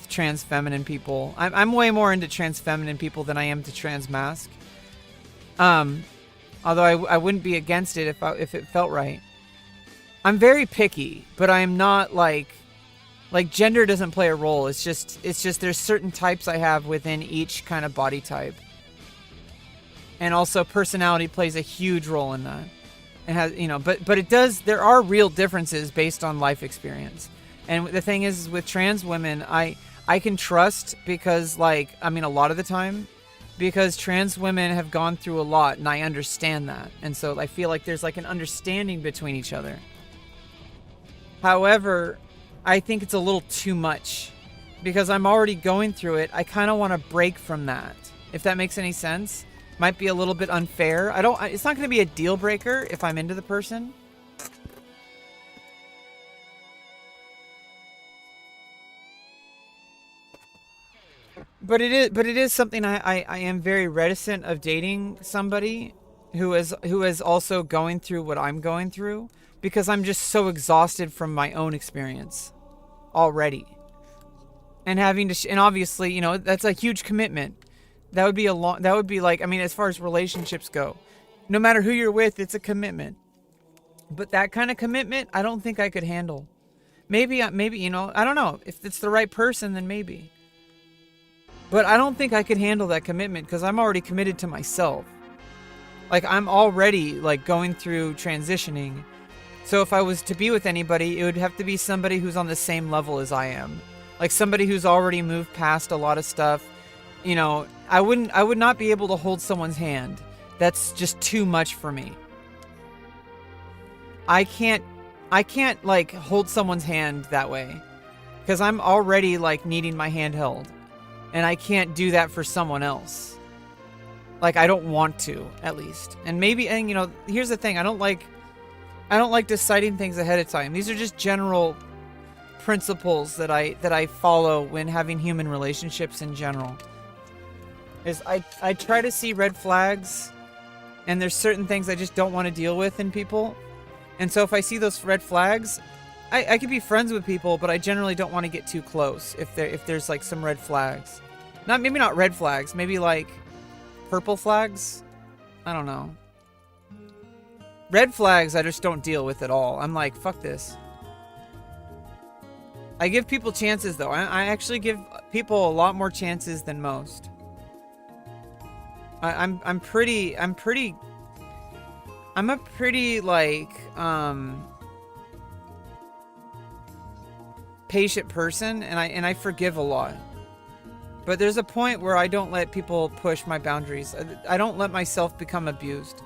trans feminine people. I'm way more into trans feminine people than I am to trans masc. Although I wouldn't be against it if it felt right. I'm very picky, but I am not like gender doesn't play a role. It's just there's certain types I have within each kind of body type. And also personality plays a huge role in that. It has, but it does, there are real differences based on life experience. And the thing is with trans women, I can trust because a lot of the time, because trans women have gone through a lot and I understand that. And so I feel like there's like an understanding between each other. However, I think it's a little too much because I'm already going through it. I kind of want to break from that. If that makes any sense. Might be a little bit unfair. It's not going to be a deal breaker if I'm into the person. But it is something I am very reticent of dating somebody who is also going through what I'm going through because I'm just so exhausted from my own experience already. And having to and obviously, that's a huge commitment. That would be as far as relationships go, no matter who you're with, it's a commitment. But that kind of commitment, I don't think I could handle. Maybe, I don't know. If it's the right person, then maybe. But I don't think I could handle that commitment because I'm already committed to myself. Like, I'm already, going through transitioning. So if I was to be with anybody, it would have to be somebody who's on the same level as I am. Like, somebody who's already moved past a lot of stuff. I would not be able to hold someone's hand. That's just too much for me. I can't hold someone's hand that way because I'm already needing my hand held and I can't do that for someone else. I don't want to, at least. And here's the thing. I don't like deciding things ahead of time. These are just general principles that I follow when having human relationships in general. I try to see red flags, and there's certain things I just don't want to deal with in people. And so if I see those red flags, I could be friends with people, but I generally don't want to get too close if there's some red flags. Maybe not red flags, maybe purple flags? I don't know. Red flags I just don't deal with at all. I'm like, fuck this. I give people chances though. I actually give people a lot more chances than most. I'm a pretty patient person, and I forgive a lot. But there's a point where I don't let people push my boundaries. I don't let myself become abused.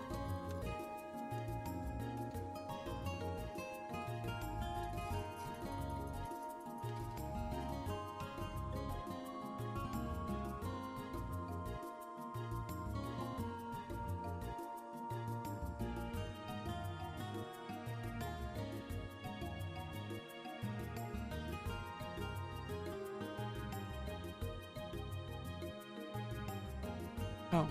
Oh.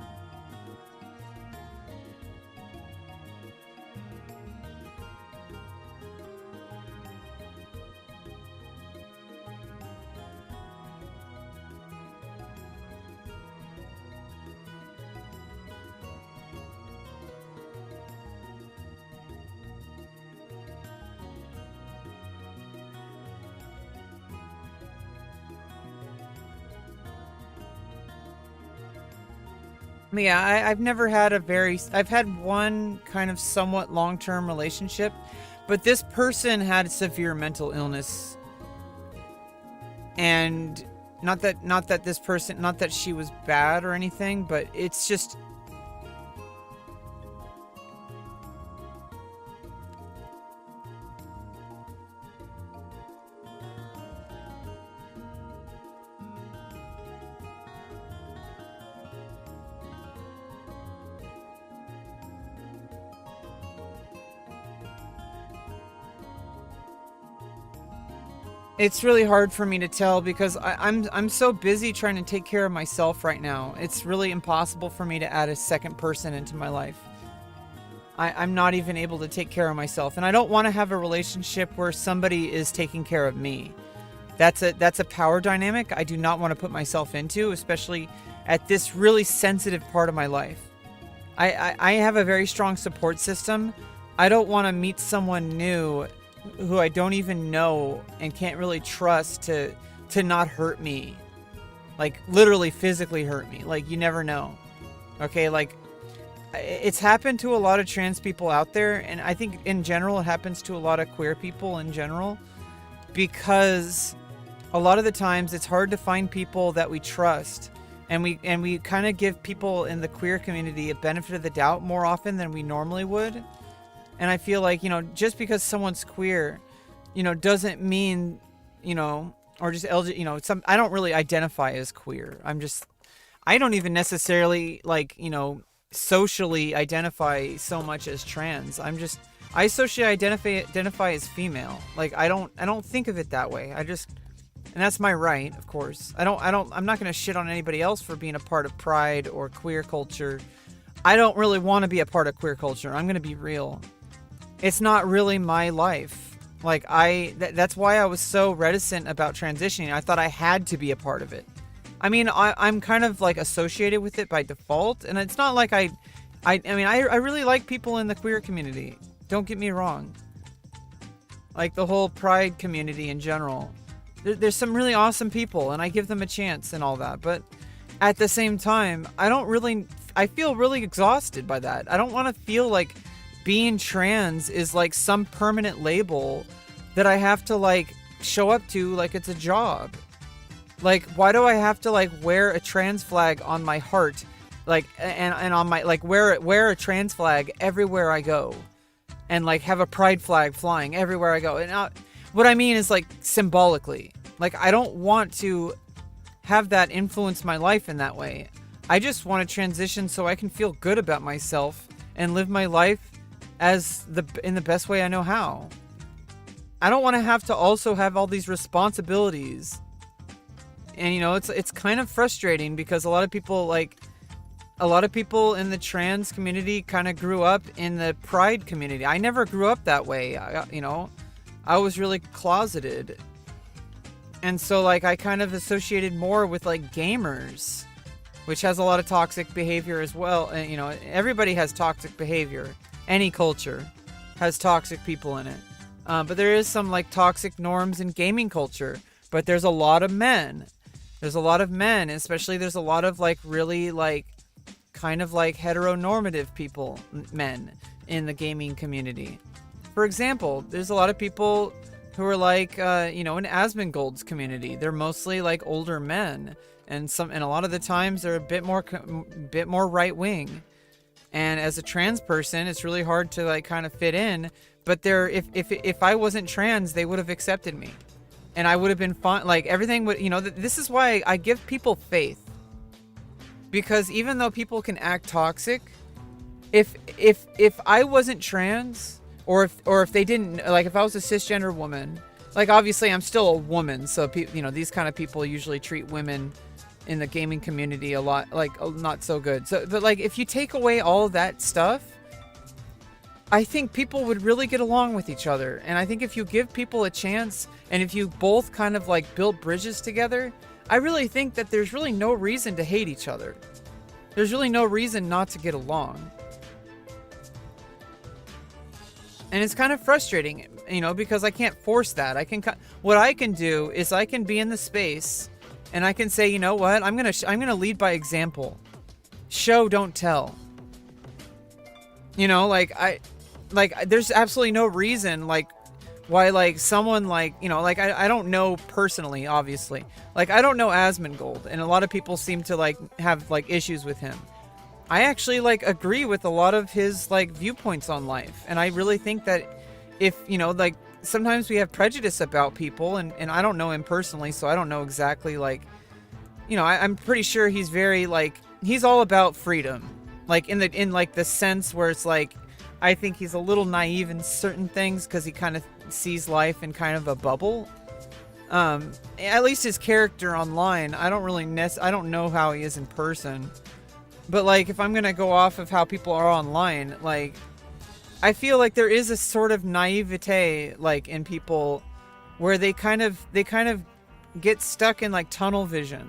Yeah, I've never had I've had one kind of somewhat long-term relationship, but this person had severe mental illness. And not that she was bad or anything, but it's just... It's really hard for me to tell because I'm so busy trying to take care of myself right now. It's really impossible for me to add a second person into my life. I'm not even able to take care of myself, and I don't want to have a relationship where somebody is taking care of me. That's a power dynamic I do not want to put myself into, especially at this really sensitive part of my life. I have a very strong support system. I don't want to meet someone new who I don't even know and can't really trust to not hurt me. Like, literally physically hurt me. Like, you never know. Okay, like, it's happened to a lot of trans people out there, and I think in general it happens to a lot of queer people in general, because a lot of the times it's hard to find people that we trust, and we kind of give people in the queer community a benefit of the doubt more often than we normally would. And I feel like, just because someone's queer, doesn't mean, or just LGBT, I don't really identify as queer. I don't even necessarily socially identify so much as trans. I socially identify as female. Like, I don't think of it that way. And that's my right, of course. I'm not going to shit on anybody else for being a part of pride or queer culture. I don't really want to be a part of queer culture. I'm going to be real. It's not really my life. Like, that's why I was so reticent about transitioning. I thought I had to be a part of it. I mean, I'm kind of like associated with it by default, and it's not like I really like people in the queer community. Don't get me wrong. Like, the whole pride community in general. There's some really awesome people, and I give them a chance and all that. But at the same time, I feel really exhausted by that. I don't want to feel like being trans is like some permanent label that I have to like show up to like it's a job. Like, why do I have to like wear a trans flag on my heart, like, and on my, like, wear a trans flag everywhere I go, and like have a pride flag flying everywhere I go? And what I mean is, like, symbolically, like, I don't want to have that influence my life in that way. I just want to transition so I can feel good about myself and live my life in the best way I know how. I don't want to have to also have all these responsibilities. And it's kind of frustrating because a lot of people in the trans community kind of grew up in the pride community. I never grew up that way. I was really closeted. And so like I kind of associated more with like gamers, which has a lot of toxic behavior as well. And everybody has toxic behavior. Any culture has toxic people in it. But there is some like toxic norms in gaming culture. But there's a lot of men. Especially there's a lot of like really like kind of like heteronormative people, men in the gaming community. For example, there's a lot of people who are like, in Asmongold's community. They're mostly like older men. And a lot of the times they're a bit more right wing. And as a trans person, it's really hard to like kind of fit in. But if I wasn't trans, they would have accepted me, and I would have been fine. Like, everything would, this is why I give people faith, because even though people can act toxic, if I wasn't trans, or if they didn't, like, if I was a cisgender woman, like, obviously I'm still a woman, so these kind of people usually treat women in the gaming community a lot, like, not so good. So, but like, if you take away all that stuff, I think people would really get along with each other. And I think if you give people a chance, and if you both kind of like build bridges together, I really think that there's really no reason to hate each other. There's really no reason not to get along. And it's kind of frustrating, because I can't force that. What I can do is I can be in the space, and I can say, you know what, I'm gonna lead by example. Show, don't tell. There's absolutely no reason, like, why, like, someone, like, I don't know personally, obviously. Like, I don't know Asmongold, and a lot of people seem to, like, have, like, issues with him. I actually, like, agree with a lot of his, like, viewpoints on life, and I really think that if, sometimes we have prejudice about people, and I don't know him personally, so I don't know exactly, like, I'm pretty sure he's very, like, he's all about freedom. Like, in the sense where it's like, I think he's a little naive in certain things because he kind of sees life in kind of a bubble. At least his character online, I don't know how he is in person. But like, if I'm gonna go off of how people are online, like, I feel like there is a sort of naivete, like, in people where they kind of get stuck in like tunnel vision.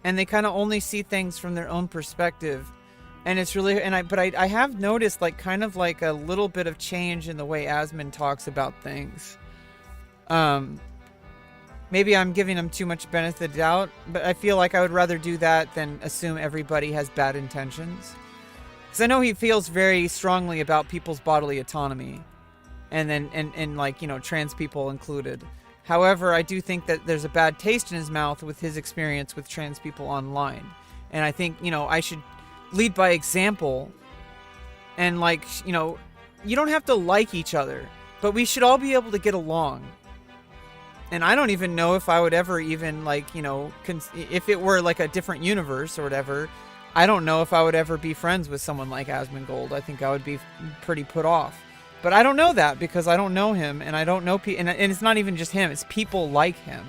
And they kind of only see things from their own perspective. And it's really, but I have noticed like kind of like a little bit of change in the way Asmon talks about things. Maybe I'm giving him too much benefit of the doubt, but I feel like I would rather do that than assume everybody has bad intentions. Because I know he feels very strongly about people's bodily autonomy, and like, you know, trans people included. However, I do think that there's a bad taste in his mouth with his experience with trans people online. And I think, you know, I should lead by example. And like, you know, you don't have to like each other, but we should all be able to get along. And I don't even know if I would ever even, like, you know, if it were like a different universe or whatever, I don't know if I would ever be friends with someone like Asmongold. I think I would be pretty put off. But I don't know that because I don't know him, and I don't know and it's not even just him, it's people like him.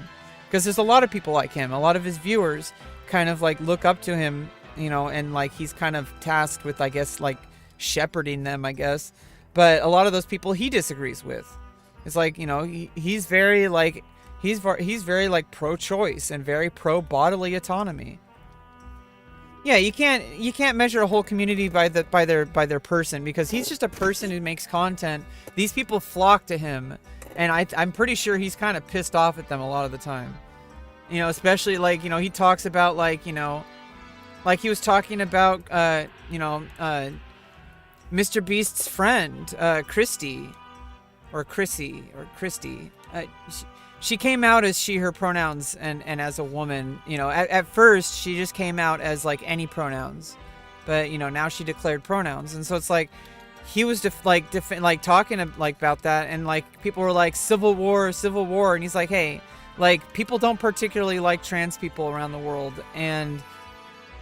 Because there's a lot of people like him. A lot of his viewers kind of like look up to him, you know, and like he's kind of tasked with, I guess, like shepherding them, I guess. But a lot of those people he disagrees with. It's like, you know, he's very like he's very like pro-choice and very pro-bodily autonomy. Yeah, you can't measure a whole community by their person, because he's just a person who makes content. These people flock to him, and I'm pretty sure he's kind of pissed off at them a lot of the time. You know, especially like, you know, he talks about like, you know, like he was talking about you know, Mr. Beast's friend, Christy. She came out as she, her pronouns, and as a woman. You know, at first she just came out as like any pronouns, but you know, now she declared pronouns. And so it's like he was talking about that, and like people were like civil war, and he's like, hey, like people don't particularly like trans people around the world, and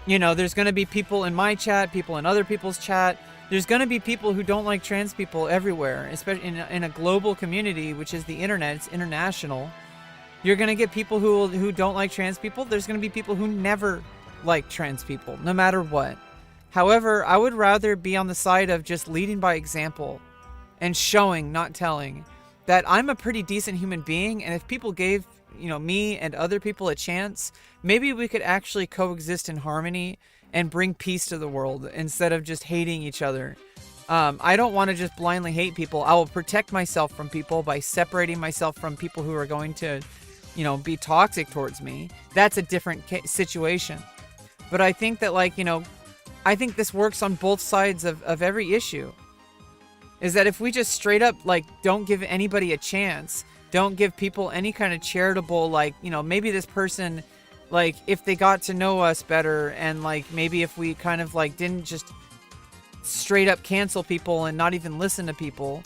you know, there's going to be people in my chat, people in other people's chat. There's going to be people who don't like trans people everywhere, especially in a global community, which is the internet. It's international. You're going to get people who don't like trans people. There's going to be people who never like trans people, no matter what. However, I would rather be on the side of just leading by example and showing, not telling, that I'm a pretty decent human being. And if people gave, you know, me and other people a chance, maybe we could actually coexist in harmony and bring peace to the world instead of just hating each other. I don't want to just blindly hate people. I will protect myself from people by separating myself from people who are going to, you know, be toxic towards me. That's a different situation. But I think that, like, you know, I think this works on both sides of every issue. Is that if we just straight up, like, don't give anybody a chance, don't give people any kind of charitable, like, you know, maybe this person, like, if they got to know us better, and like maybe if we kind of like didn't just straight up cancel people and not even listen to people,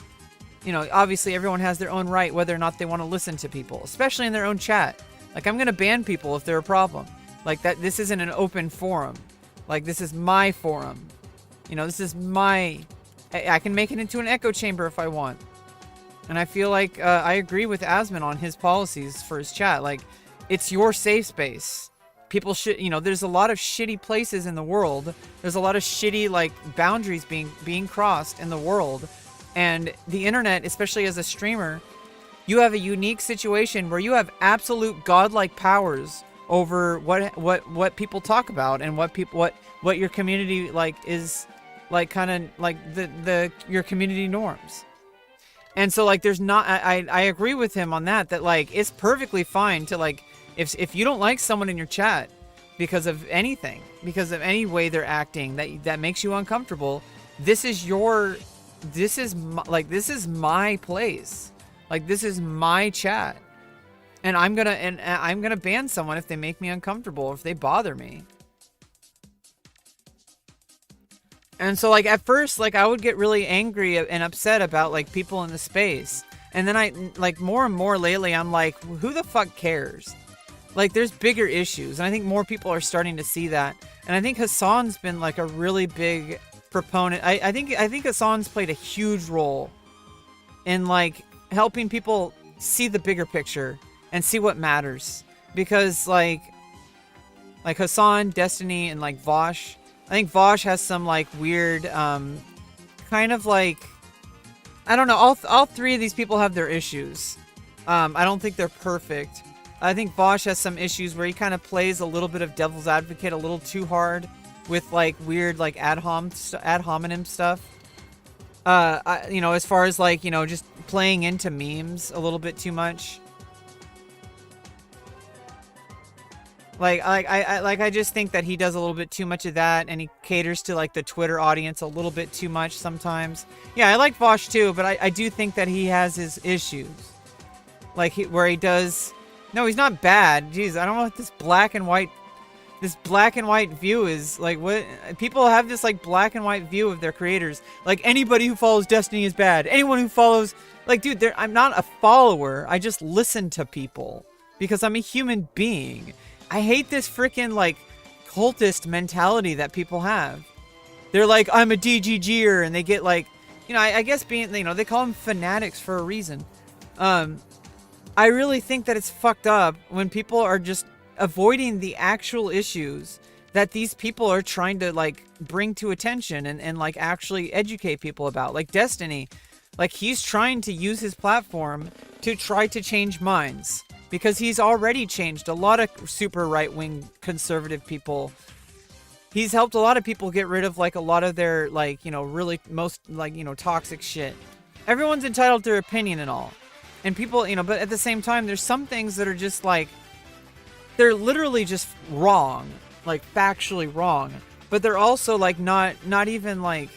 you know, obviously everyone has their own right whether or not they want to listen to people, especially in their own chat. Like, I'm gonna ban people if they're a problem. Like, that this isn't an open forum. Like, this is my forum. You know, this is my, I can make it into an echo chamber if I want. And I feel like I agree with Asmon on his policies for his chat. Like, it's your safe space. People should, you know, there's a lot of shitty places in the world. There's a lot of shitty, like, boundaries being crossed in the world. And the internet, especially as a streamer, you have a unique situation where you have absolute godlike powers over what people talk about, and what your community, like, is like, kind of like your community norms. And so, like, there's not, I agree with him on that, like, it's perfectly fine to, like, if you don't like someone in your chat because of anything, because of any way they're acting that makes you uncomfortable, this is my place. Like, this is my chat. And I'm gonna ban someone if they make me uncomfortable, if they bother me. And so, like, at first, like, I would get really angry and upset about, like, people in the space. And then I, like, more and more lately, I'm like, who the fuck cares? Like, there's bigger issues, and I think more people are starting to see that. And I think Hassan's been, like, a really big proponent. I think Hassan's played a huge role in, like, helping people see the bigger picture and see what matters. Because like Hassan, Destiny, and like Vosh, I think Vosh has some like weird kind of like, I don't know, all three of these people have their issues. I don't think they're perfect. I think Vosh has some issues where he kind of plays a little bit of devil's advocate a little too hard with like weird like ad hominem stuff. You know, as far as like, you know, just playing into memes a little bit too much. I just think that he does a little bit too much of that, and he caters to like the Twitter audience a little bit too much sometimes. Yeah, I like Vosh too, but I do think that he has his issues. Like where he does. No, he's not bad. Jeez, I don't know what this black and white view is. Like, what people have this like black and white view of their creators. Like, anybody who follows Destiny is bad. Anyone who follows, like, dude, I'm not a follower. I just listen to people because I'm a human being. I hate this freaking like cultist mentality that people have. They're like, I'm a DGGer, and they get like, you know, I guess being, you know, they call them fanatics for a reason. I really think that it's fucked up when people are just avoiding the actual issues that these people are trying to like bring to attention and like actually educate people about. Like Destiny, like he's trying to use his platform to try to change minds because he's already changed a lot of super right-wing conservative people. He's helped a lot of people get rid of like a lot of their like, you know, really most like, you know, toxic shit. Everyone's entitled to their opinion and all. And people, you know, but at the same time, there's some things that are just like, they're literally just wrong, like factually wrong, but they're also like not even like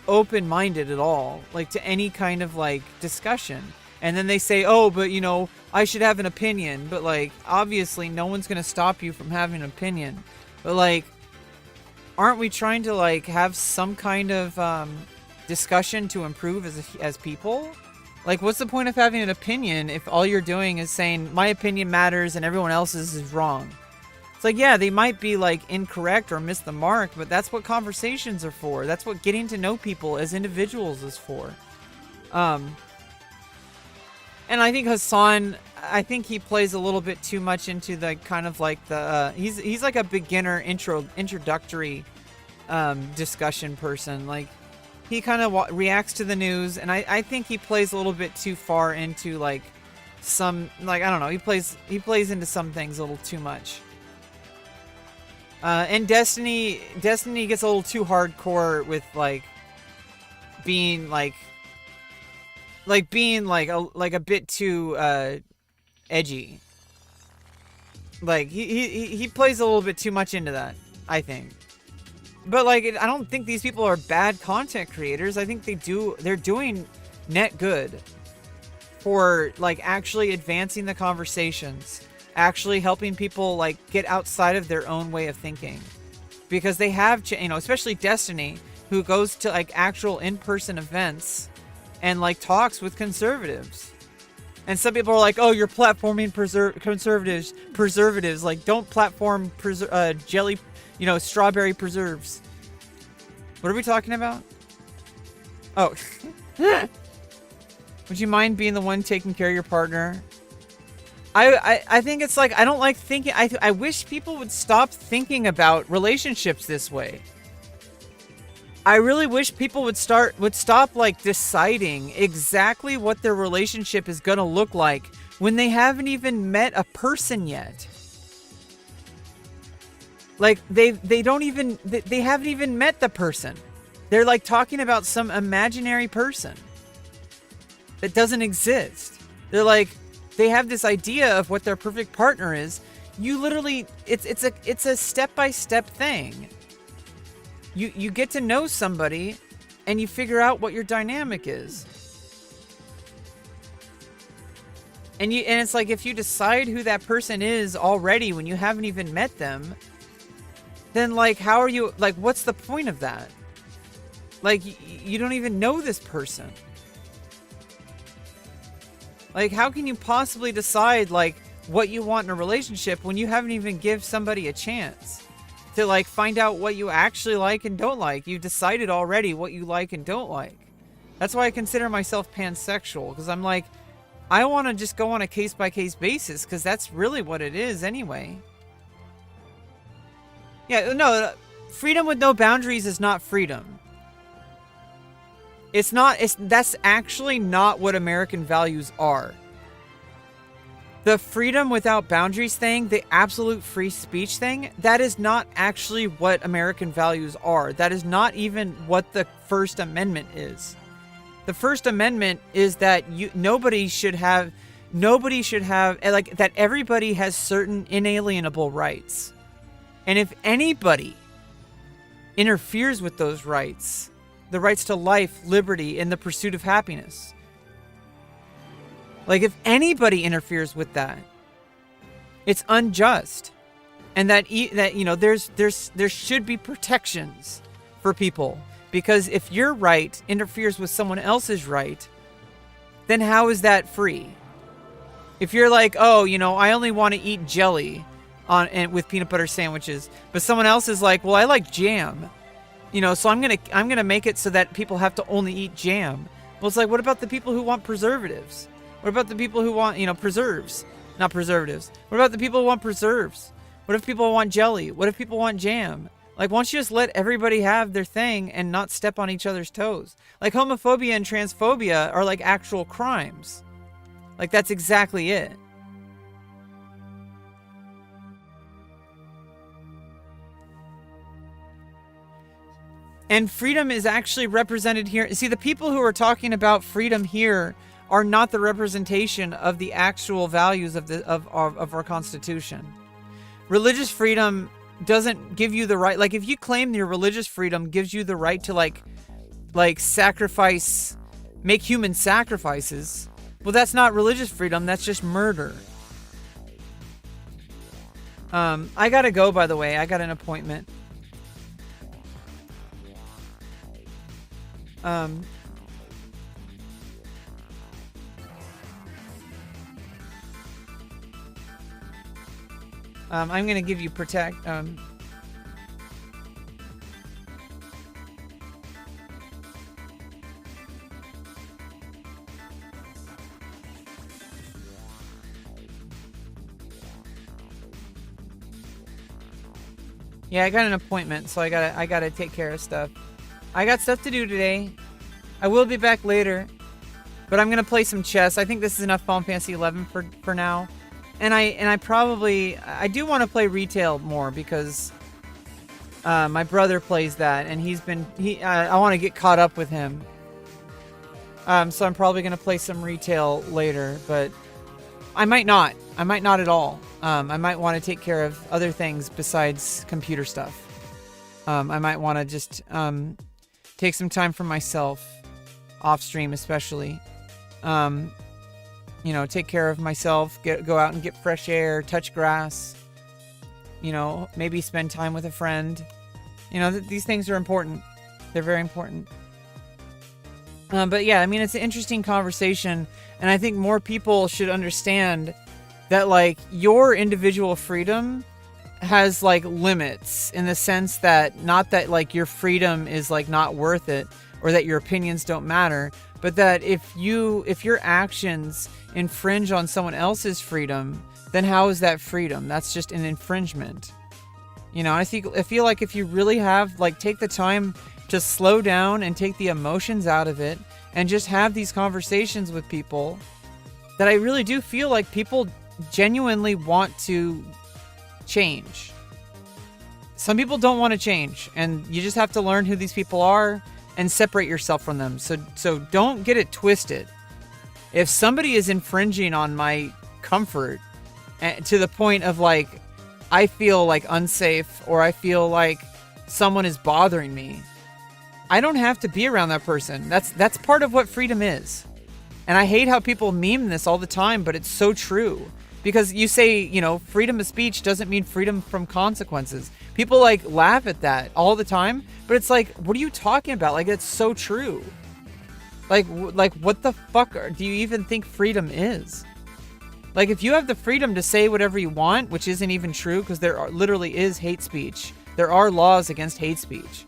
open-minded at all, like to any kind of like discussion. And then they say, oh, but you know, I should have an opinion, but like obviously no one's gonna stop you from having an opinion. But like, aren't we trying to like have some kind of discussion to improve as people? Like, what's the point of having an opinion if all you're doing is saying, my opinion matters and everyone else's is wrong? It's like, yeah, they might be, like, incorrect or miss the mark, but that's what conversations are for. That's what getting to know people as individuals is for. And I think Hassan, I think he plays a little bit too much into the kind of, like, the, he's like a beginner introductory discussion person. Like, he kind of reacts to the news, and I think he plays a little bit too far into like some, like, I don't know, he plays into some things a little too much. And Destiny gets a little too hardcore with like being like a bit too edgy. Like he plays a little bit too much into that, I think. But like, I don't think these people are bad content creators. I think they're doing net good for like actually advancing the conversations, actually helping people like get outside of their own way of thinking, because they have, you know, especially Destiny, who goes to like actual in-person events and like talks with conservatives. And some people are like, oh, you're platforming preservatives. Like, don't platform jelly, you know, strawberry preserves. What are we talking about? Oh. Would you mind being the one taking care of your partner? I think it's like, I don't like thinking, I wish people would stop thinking about relationships this way. I really wish people would stop like deciding exactly what their relationship is gonna look like when they haven't even met a person yet. Like they haven't even met the person. They're like talking about some imaginary person that doesn't exist. They're like, they have this idea of what their perfect partner is. You literally, it's a step-by-step thing. You get to know somebody and you figure out what your dynamic is. And it's like, if you decide who that person is already when you haven't even met them, then like, how are you, like, what's the point of that? Like, you don't even know this person. Like, how can you possibly decide like what you want in a relationship when you haven't even give somebody a chance to like find out what you actually like and don't like? You've decided already what you like and don't like. That's why I consider myself pansexual, because I'm like, I want to just go on a case-by-case basis, because that's really what it is anyway. Yeah, no, freedom with no boundaries is not freedom. That's actually not what American values are. The freedom without boundaries thing, the absolute free speech thing, that is not actually what American values are. That is not even what the First Amendment is. The First Amendment is that nobody should have, like, that everybody has certain inalienable rights. And if anybody interferes with those rights, the rights to life, liberty, and the pursuit of happiness, like, if anybody interferes with that, it's unjust. And that there should be protections for people. Because if your right interferes with someone else's right, then how is that free? If you're like, oh, I only want to eat jelly with peanut butter sandwiches, but someone else is like, well, I like jam, so I'm gonna make it so that people have to only eat jam. Well, it's like, what about the people who want preservatives? What about the people who want, preserves, not preservatives? What about the people who want preserves? What if people want jelly? What if people want jam? Like, why don't you just let everybody have their thing and not step on each other's toes? Like, homophobia and transphobia are like actual crimes. Like, that's exactly it. And freedom is actually represented here. See, the people who are talking about freedom here are not the representation of the actual values of our Constitution. Religious freedom doesn't give you the right, like, if you claim your religious freedom gives you the right to like sacrifice, make human sacrifices, well, that's not religious freedom, that's just murder. I gotta go, by the way. I got an appointment. I'm gonna give you protect. Yeah, I got an appointment, so I gotta take care of stuff. I got stuff to do today. I will be back later, but I'm gonna play some chess. I think this is enough Final Fantasy 11 for now. And I do want to play retail more, because my brother plays that, and I want to get caught up with him. So I'm probably going to play some retail later, but I might not at all. I might want to take care of other things besides computer stuff. I might want to just take some time for myself, off stream especially. Take care of myself, go out and get fresh air, touch grass, maybe spend time with a friend. These things are important. They're very important. But yeah, I mean, it's an interesting conversation, and I think more people should understand that, like, your individual freedom has, like, limits, in the sense that, not that, like, your freedom is, like, not worth it, or that your opinions don't matter, but that if your actions infringe on someone else's freedom, then how is that freedom? That's just an infringement. I feel like if you really have, like, take the time to slow down and take the emotions out of it and just have these conversations with people, that I really do feel like people genuinely want to change. Some people don't want to change, and you just have to learn who these people are and separate yourself from them. So don't get it twisted. If somebody is infringing on my comfort to the point of, like, I feel like unsafe, or I feel like someone is bothering me, I don't have to be around that person. That's part of what freedom is. And I hate how people meme this all the time, but it's so true. Because you say, freedom of speech doesn't mean freedom from consequences. People, like, laugh at that all the time, but it's like, what are you talking about? Like, it's so true. Like, what the fuck do you even think freedom is? Like, if you have the freedom to say whatever you want, which isn't even true, because literally is hate speech. There are laws against hate speech.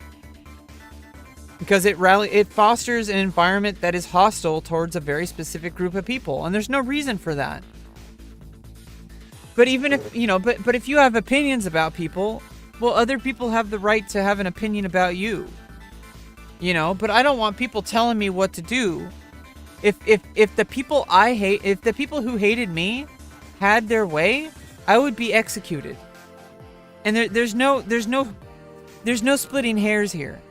because it fosters an environment that is hostile towards a very specific group of people, and there's no reason for that. But even if, but if you have opinions about people, well, other people have the right to have an opinion about you. But I don't want people telling me what to do. If the people I hate, if the people who hated me had their way, I would be executed. And there's no splitting hairs here.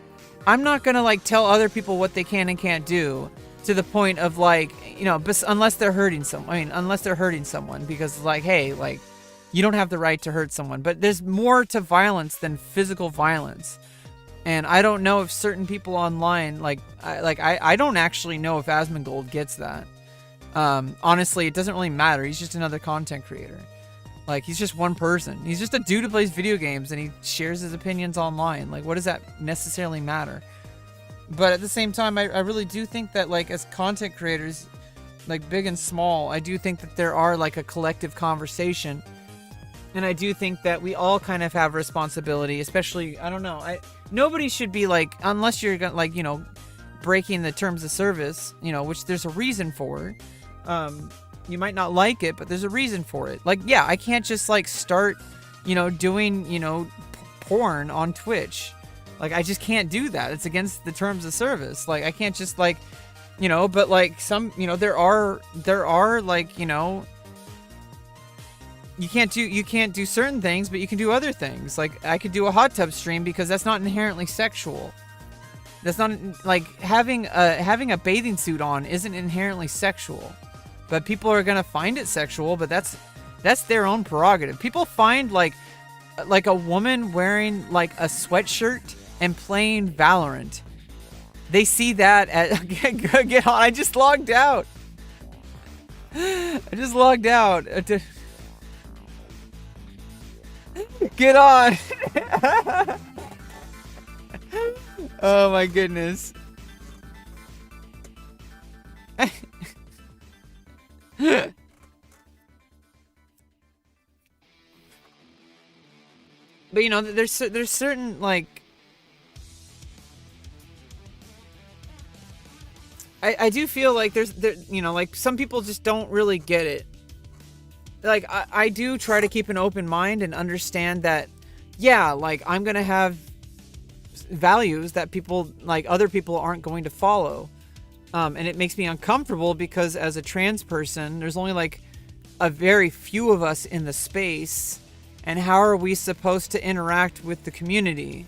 I'm not gonna tell other people what they can and can't do to the point of unless they're hurting unless they're hurting someone, because hey, you don't have the right to hurt someone. But there's more to violence than physical violence. And I don't know if certain people online, I don't actually know if Asmongold gets that. Honestly, it doesn't really matter. He's just another content creator. He's just one person. He's just a dude who plays video games and he shares his opinions online. What does that necessarily matter? But at the same time, I really do think that, as content creators, big and small, I do think that there are, a collective conversation. And I do think that we all kind of have responsibility, especially, I don't know, nobody should be, unless you're, breaking the terms of service, which there's a reason for. You might not like it, but there's a reason for it. Yeah, I can't just, start, doing, porn on Twitch. I just can't do that. It's against the terms of service. I can't just, but, some, there are, you can't do certain things, but you can do other things. I could do a hot tub stream because that's not inherently sexual. That's not, having a bathing suit on isn't inherently sexual. But people are gonna find it sexual, but that's their own prerogative. People find like a woman wearing a sweatshirt and playing Valorant. They see that at get on. I just logged out. Get on. Oh my goodness. But there's certain I do feel some people just don't really get it. I do try to keep an open mind and understand that, yeah, I'm gonna have values that other people aren't going to follow. And it makes me uncomfortable because as a trans person, there's only a very few of us in the space. And how are we supposed to interact with the community?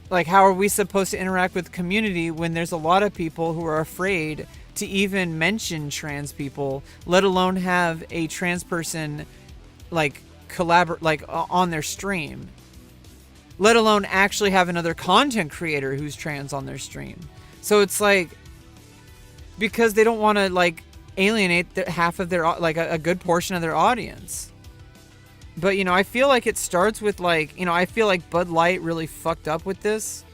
How are we supposed to interact with the community when there's a lot of people who are afraid to even mention trans people, let alone have a trans person collaborate on their stream, let alone actually have another content creator who's trans on their stream. So it's because they don't want to alienate half of their a good portion of their audience. But I feel it starts with I feel Bud Light really fucked up with this,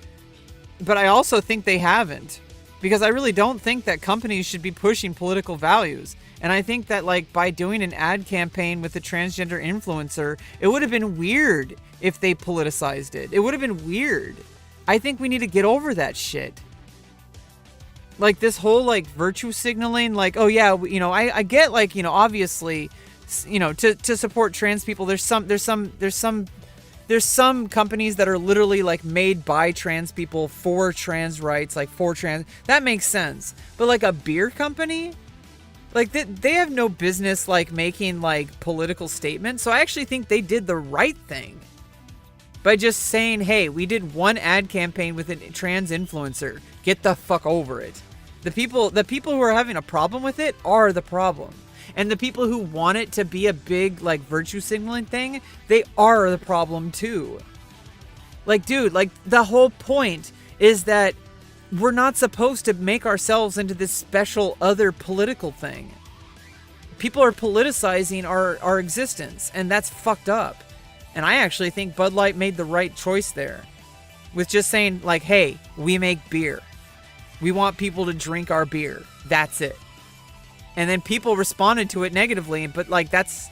but I also think they haven't, because I really don't think that companies should be pushing political values. And I think that by doing an ad campaign with a transgender influencer, it would have been weird if they politicized it. It would have been weird. I think we need to get over that shit. This whole virtue signaling, oh yeah, I get obviously, to support trans people, there's some companies that are literally made by trans people for trans rights, for trans, that makes sense. But a beer company, they have no business making political statements. So I actually think they did the right thing by just saying, hey, we did one ad campaign with a trans influencer, get the fuck over it. The people who are having a problem with it are the problem. And the people who want it to be a big, virtue signaling thing, they are the problem too. Dude, the whole point is that we're not supposed to make ourselves into this special other political thing. People are politicizing our existence, and that's fucked up. And I actually think Bud Light made the right choice there, with just saying, hey, we make beer. We want people to drink our beer. That's it. And then people responded to it negatively, but that's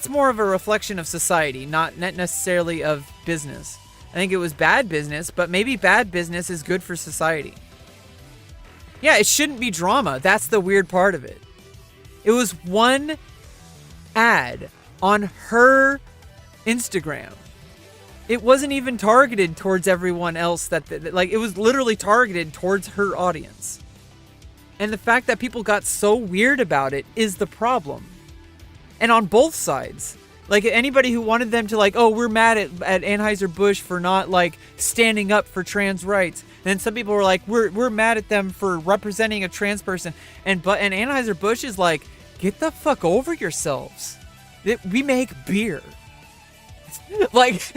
more of a reflection of society, not necessarily of business. I think it was bad business, but maybe bad business is good for society. Yeah, it shouldn't be drama. That's the weird part of it. It was one ad on her Instagram. It wasn't even targeted towards everyone else like it was literally targeted towards her audience. And the fact that people got so weird about it is the problem. And on both sides. Like anybody who wanted them to like, oh, we're mad at Anheuser-Busch for not like standing up for trans rights. And then some people were like, we're mad at them for representing a trans person. And Anheuser-Busch is like, get the fuck over yourselves. We make beer. like,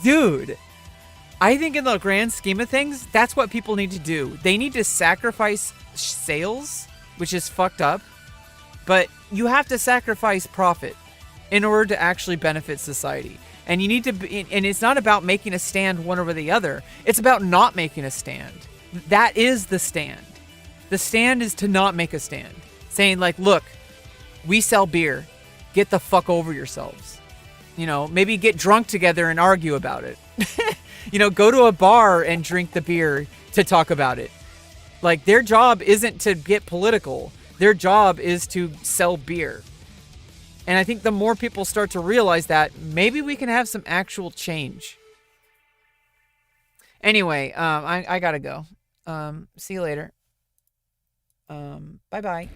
dude, I think in the grand scheme of things, that's what people need to do. They need to sacrifice sales, which is fucked up. But you have to sacrifice profit in order to actually benefit society. And you need to be, and it's not about making a stand one over the other. It's about not making a stand. That is the stand. The stand is to not make a stand. Saying like, look, we sell beer. Get the fuck over yourselves. You know, maybe get drunk together and argue about it. You know, go to a bar and drink the beer to talk about it. Like, their job isn't to get political. Their job is to sell beer. And I think the more people start to realize that, maybe we can have some actual change. Anyway, I gotta go. See you later. Bye-bye.